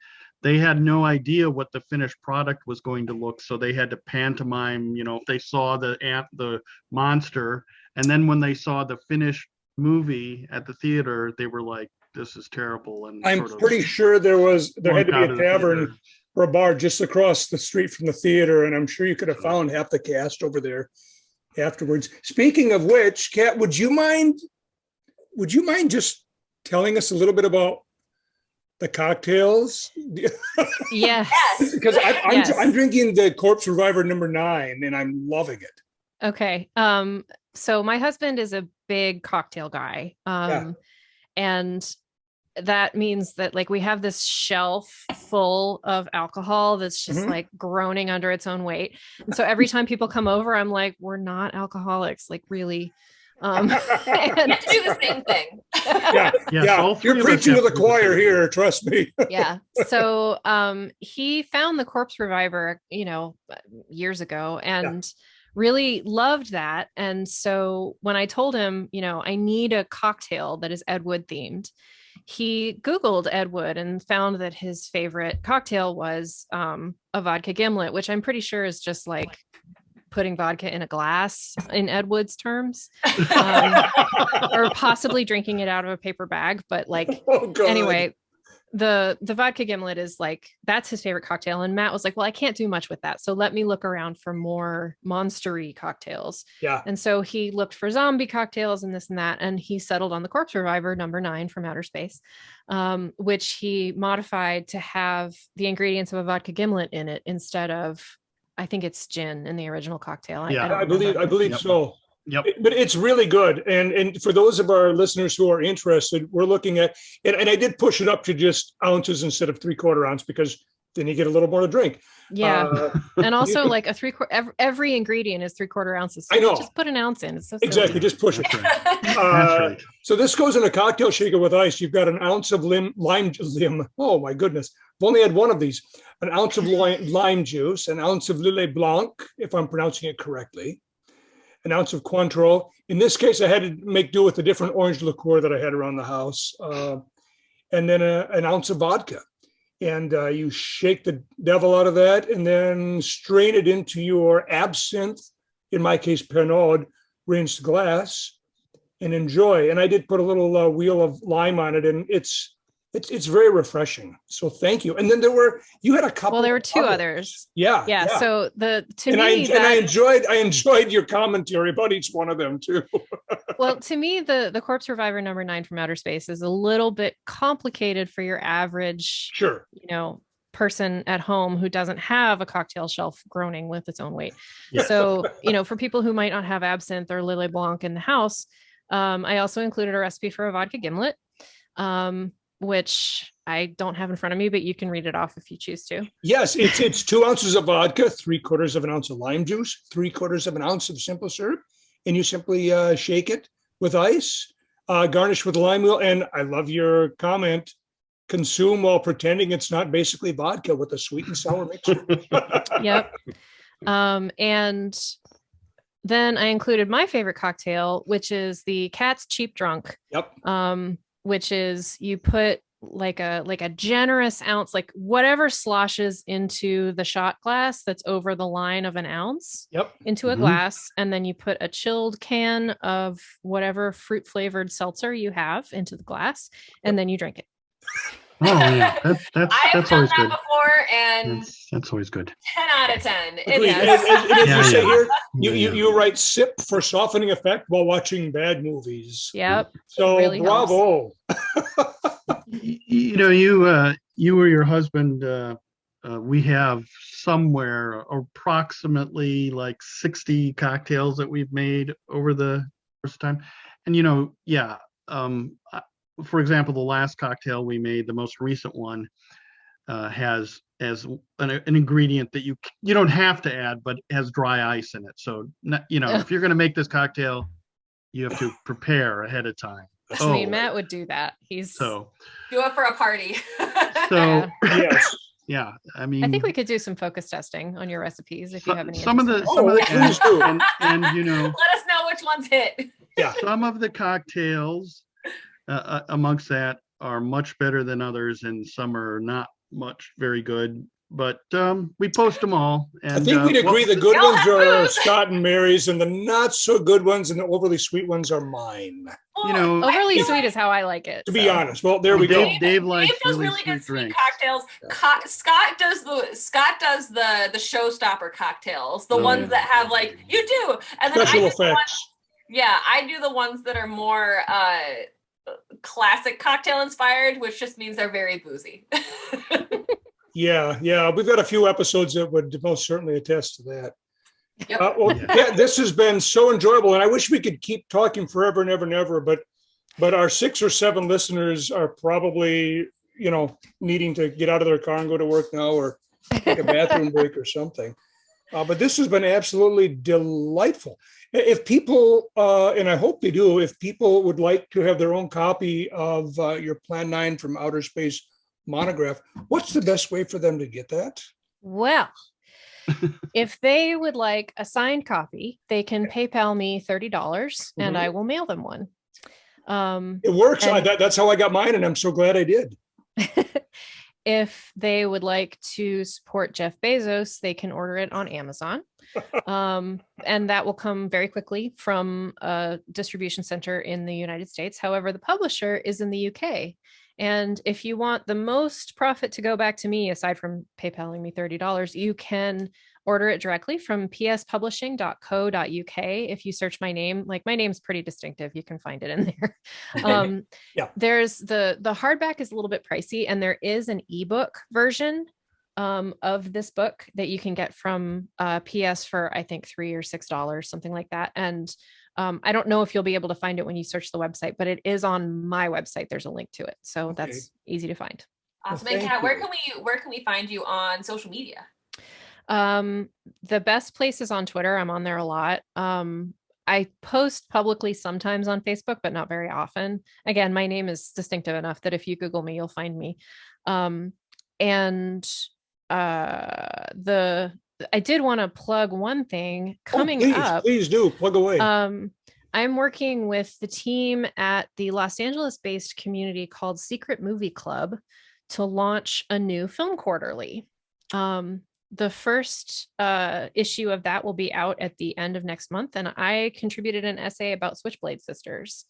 D: they had no idea what the finished product was going to look, so they had to pantomime. If they saw the monster, and then when they saw the finished movie at the theater, they were like, "This is terrible." And
C: I'm pretty sure there had to be a tavern or a bar just across the street from the theater, and I'm sure you could have found half the cast over there afterwards. Speaking of which, Kat, would you mind just telling us a little bit about the cocktails?
A: Yes.
C: Because I'm drinking the Corpse Reviver number 9, and I'm loving it.
A: Okay. So my husband is a big cocktail guy. And that means that like we have this shelf full of alcohol that's just like groaning under its own weight. And so every time people come over, I'm like, we're not alcoholics, like really. And
B: do the same thing.
C: Yeah. You're preaching to the choir here, trust me.
A: Yeah. So he found the Corpse Reviver, years ago, and really loved that. And so when I told him, I need a cocktail that is Ed Wood themed, he Googled Ed Wood and found that his favorite cocktail was a vodka gimlet, which I'm pretty sure is just like putting vodka in a glass in Ed Wood's terms, or possibly drinking it out of a paper bag. But like, anyway, the vodka gimlet is like, that's his favorite cocktail. And Matt was like, well, I can't do much with that, so let me look around for more monster-y cocktails.
C: Yeah.
A: And so he looked for zombie cocktails and this and that, and he settled on the Corpse Reviver number 9 from Outer Space, which he modified to have the ingredients of a vodka gimlet in it instead of, I think it's gin in the original cocktail.
C: I believe so.
D: Yep.
C: But it's really good. And for those of our listeners who are interested, we're looking at, and I did push it up to just ounces instead of 3/4 ounce, because then you get a little more to drink.
A: Yeah. And also like a 3/4, every ingredient is 3/4 ounces. So
C: I know.
A: Just put an ounce in. It's so
C: exactly. Just push it.
D: That's right.
C: So this goes in a cocktail shaker with ice. You've got an ounce of lime. Oh my goodness. I've only had one of these. An ounce of lime juice, an ounce of Lillet Blanc, if I'm pronouncing it correctly, an ounce of Cointreau. In this case, I had to make do with a different orange liqueur that I had around the house, and then an ounce of vodka. And you shake the devil out of that and then strain it into your absinthe, in my case, Pernod, rinsed glass, and enjoy. And I did put a little wheel of lime on it, and it's It's very refreshing. So thank you. And then you had a couple.
A: Well, there were two others.
C: Yeah.
A: So I
C: enjoyed your commentary about each one of them too.
A: Well, to me, the Corpse Reviver number 9 from Outer Space is a little bit complicated for your average,
C: sure,
A: person at home who doesn't have a cocktail shelf groaning with its own weight.
C: Yes.
A: So, for people who might not have absinthe or Lillet Blanc in the house, I also included a recipe for a vodka gimlet, which I don't have in front of me, but you can read it off if you choose to.
C: Yes, it's 2 ounces of vodka, 3/4 of an ounce of lime juice, 3/4 of an ounce of simple syrup, and you simply shake it with ice, garnish with lime wheel. And I love your comment: consume while pretending it's not basically vodka with a sweet and sour mixture.
A: Yep. And then I included my favorite cocktail, which is the Cat's Cheap Drunk.
C: Yep.
A: Which is you put like a generous ounce, like whatever sloshes into the shot glass that's over the line of an ounce.
C: Yep.
A: Into a glass, and then you put a chilled can of whatever fruit flavored seltzer you have into the glass, and then you drink it.
D: Oh yeah, that's always good.
B: Before, and
D: that's always good.
B: 10 out of 10.
C: You write sip for softening effect while watching bad movies.
A: Yep.
C: So
A: really
C: bravo.
D: You or your husband, we have somewhere approximately like 60 cocktails that we've made over the first time, and for example, the last cocktail we made, the most recent one, has as an ingredient that you don't have to add, but has dry ice in it. So, if you're going to make this cocktail, you have to prepare ahead of time.
A: I mean, Matt would do that.
B: Do it for a party.
C: Yes.
D: Yeah, I mean,
A: I think we could do some focus testing on your recipes if you have any.
D: Some of the and
B: let us know which ones hit.
C: Yeah,
D: some of the cocktails amongst that are much better than others, and some are not much very good. But we post them all. And,
C: I think we'd agree the good ones are Scott and Mary's, and the not so good ones and the overly sweet ones are mine.
A: Overly sweet is how I like it.
C: To be honest, well, there we go.
D: Dave likes
B: does really good sweet cocktails. Scott does the showstopper cocktails, the ones that have you do, and then
C: special effects.
B: I do the ones that are more classic cocktail inspired, which just means they're very boozy.
C: Yeah, we've got a few episodes that would most certainly attest to that.
B: Yep.
C: This has been so enjoyable, and I wish we could keep talking forever and ever and ever, but our 6 or 7 listeners are probably, needing to get out of their car and go to work now, or take a bathroom break or something. But this has been absolutely delightful. If people, and I hope they do, if people would like to have their own copy of your Plan 9 from Outer Space monograph, what's the best way for them to get that?
A: Well, if they would like a signed copy, they can PayPal me $30 and I will mail them one.
C: It works. That's how I got mine, and I'm so glad I did.
A: If they would like to support Jeff Bezos, they can order it on Amazon. And that will come very quickly from a distribution center in the United States. However, the publisher is in the UK. And if you want the most profit to go back to me, aside from PayPaling me $30, you can order it directly from pspublishing.co.uk. If you search my name, my name's pretty distinctive, you can find it in there. There's the hardback is a little bit pricey, and there is an ebook version of this book that you can get from PS for I think $3 or $6, something like that. And I don't know if you'll be able to find it when you search the website, but it is on my website. There's a link to it, so that's easy to find.
B: Awesome. And Kat, where can we find you on social media?
A: The best place is on Twitter. I'm on there a lot. I post publicly sometimes on Facebook, but not very often. Again, my name is distinctive enough that if you Google me, you'll find me. I did want to plug one thing coming up.
C: Please do plug away.
A: I'm working with the team at the Los Angeles-based community called Secret Movie Club to launch a new film quarterly. The first issue of that will be out at the end of next month, and I contributed an essay about Switchblade Sisters.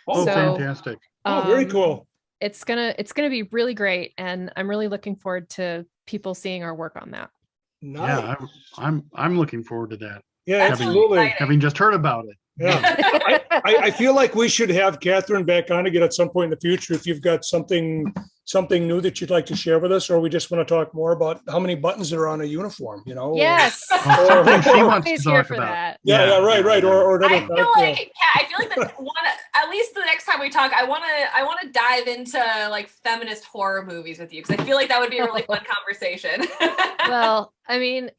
D: Fantastic.
C: Very cool.
A: it's gonna be really great, and I'm really looking forward to people seeing our work on that.
C: Nice.
D: Yeah, I'm looking forward to that.
C: Yeah,
B: That's
C: absolutely.
B: really
D: Having just heard about it.
C: Yeah. I feel like we should have Katharine back on again at some point in the future if you've got something new that you'd like to share with us, or we just want to talk more about how many buttons are on a uniform,
A: Yes.
D: Something she wants to
A: Always here
D: talk
A: for
D: about.
A: that.
C: Yeah, right. Or another
B: I feel like that at least the next time we talk, I wanna dive into like feminist horror movies with you, because I feel like that would be a really fun conversation.
A: Well, I mean,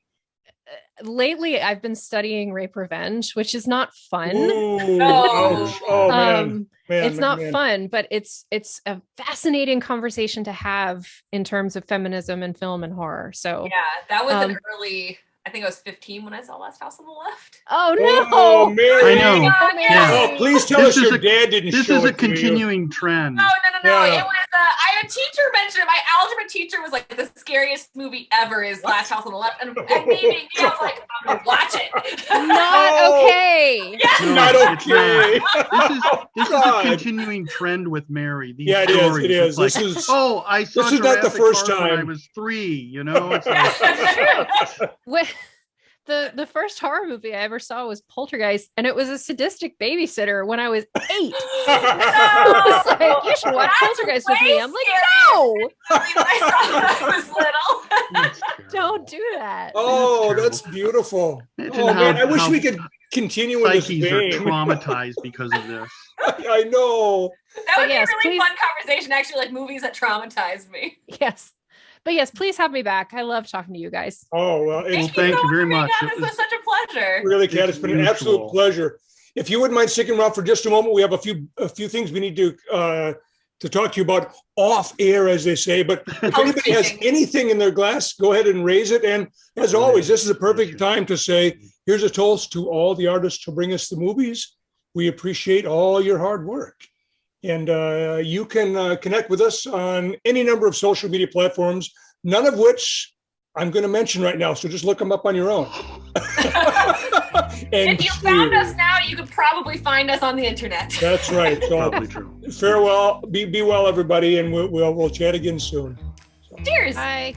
A: lately I've been studying rape revenge, which is not fun.
C: Ooh,
B: Oh.
C: ouch. Oh man.
A: It's not fun, but it's a fascinating conversation to have in terms of feminism and film and horror. So
B: Yeah, that was an early. I think I was 15 when I saw Last House on the Left.
A: Oh no!
C: Oh, Mary.
D: I know.
B: Yeah.
C: Oh, please tell us your dad didn't show it to you.
D: This is a continuing trend.
B: No.
C: Yeah.
B: It was. I had a teacher mention it. My algebra teacher was like, the scariest movie ever is Last House on the Left, and me, I was like, I'm gonna watch it.
A: Not okay.
B: Yeah.
D: No,
C: Not
D: it's
C: okay.
D: This is a continuing trend with Mary. These
C: Yeah, it is.
D: stories.
C: It is.
D: It's
C: This is.
D: I saw
C: this is not the
D: Jurassic
C: first
D: Park when I
C: time.
D: was 3. You know, it's like,
A: When the first horror movie I ever saw was Poltergeist, and it was a sadistic babysitter when I was 8. I was like, you should watch Poltergeist with me. I'm like, no,
B: I saw when I was little.
D: that's
A: don't
D: terrible.
A: do that.
C: Oh,
D: That's
C: that's beautiful.
D: Imagine
C: Oh man, I wish
D: how
C: we could continue in this
D: psyches are
C: vein.
D: traumatized because of this.
C: I know.
B: That would
A: yes,
B: be a really
A: please.
B: fun conversation, actually, like movies that traumatized me.
A: Yes. But yes, please have me back. I love talking to you guys.
C: Oh well, it's
D: Thank you very much.
B: This was such a pleasure.
C: really, Kat, it's been an absolute
D: mutual.
C: pleasure. If you wouldn't mind sticking around for just a moment, we have a few things we need to talk to you about off air, as they say. But if anybody has anything in their glass, go ahead and raise it. And as always, this is a perfect time to say, here's a toast to all the artists who bring us the movies. We appreciate all your hard work. And you can connect with us on any number of social media platforms, none of which I'm going to mention right now. So just look them up on your own. And
B: If you found us now, you could probably find us on the internet.
C: That's right. So
D: Probably true.
C: farewell. Be well, everybody, and we'll chat again soon.
B: Cheers.
A: Bye.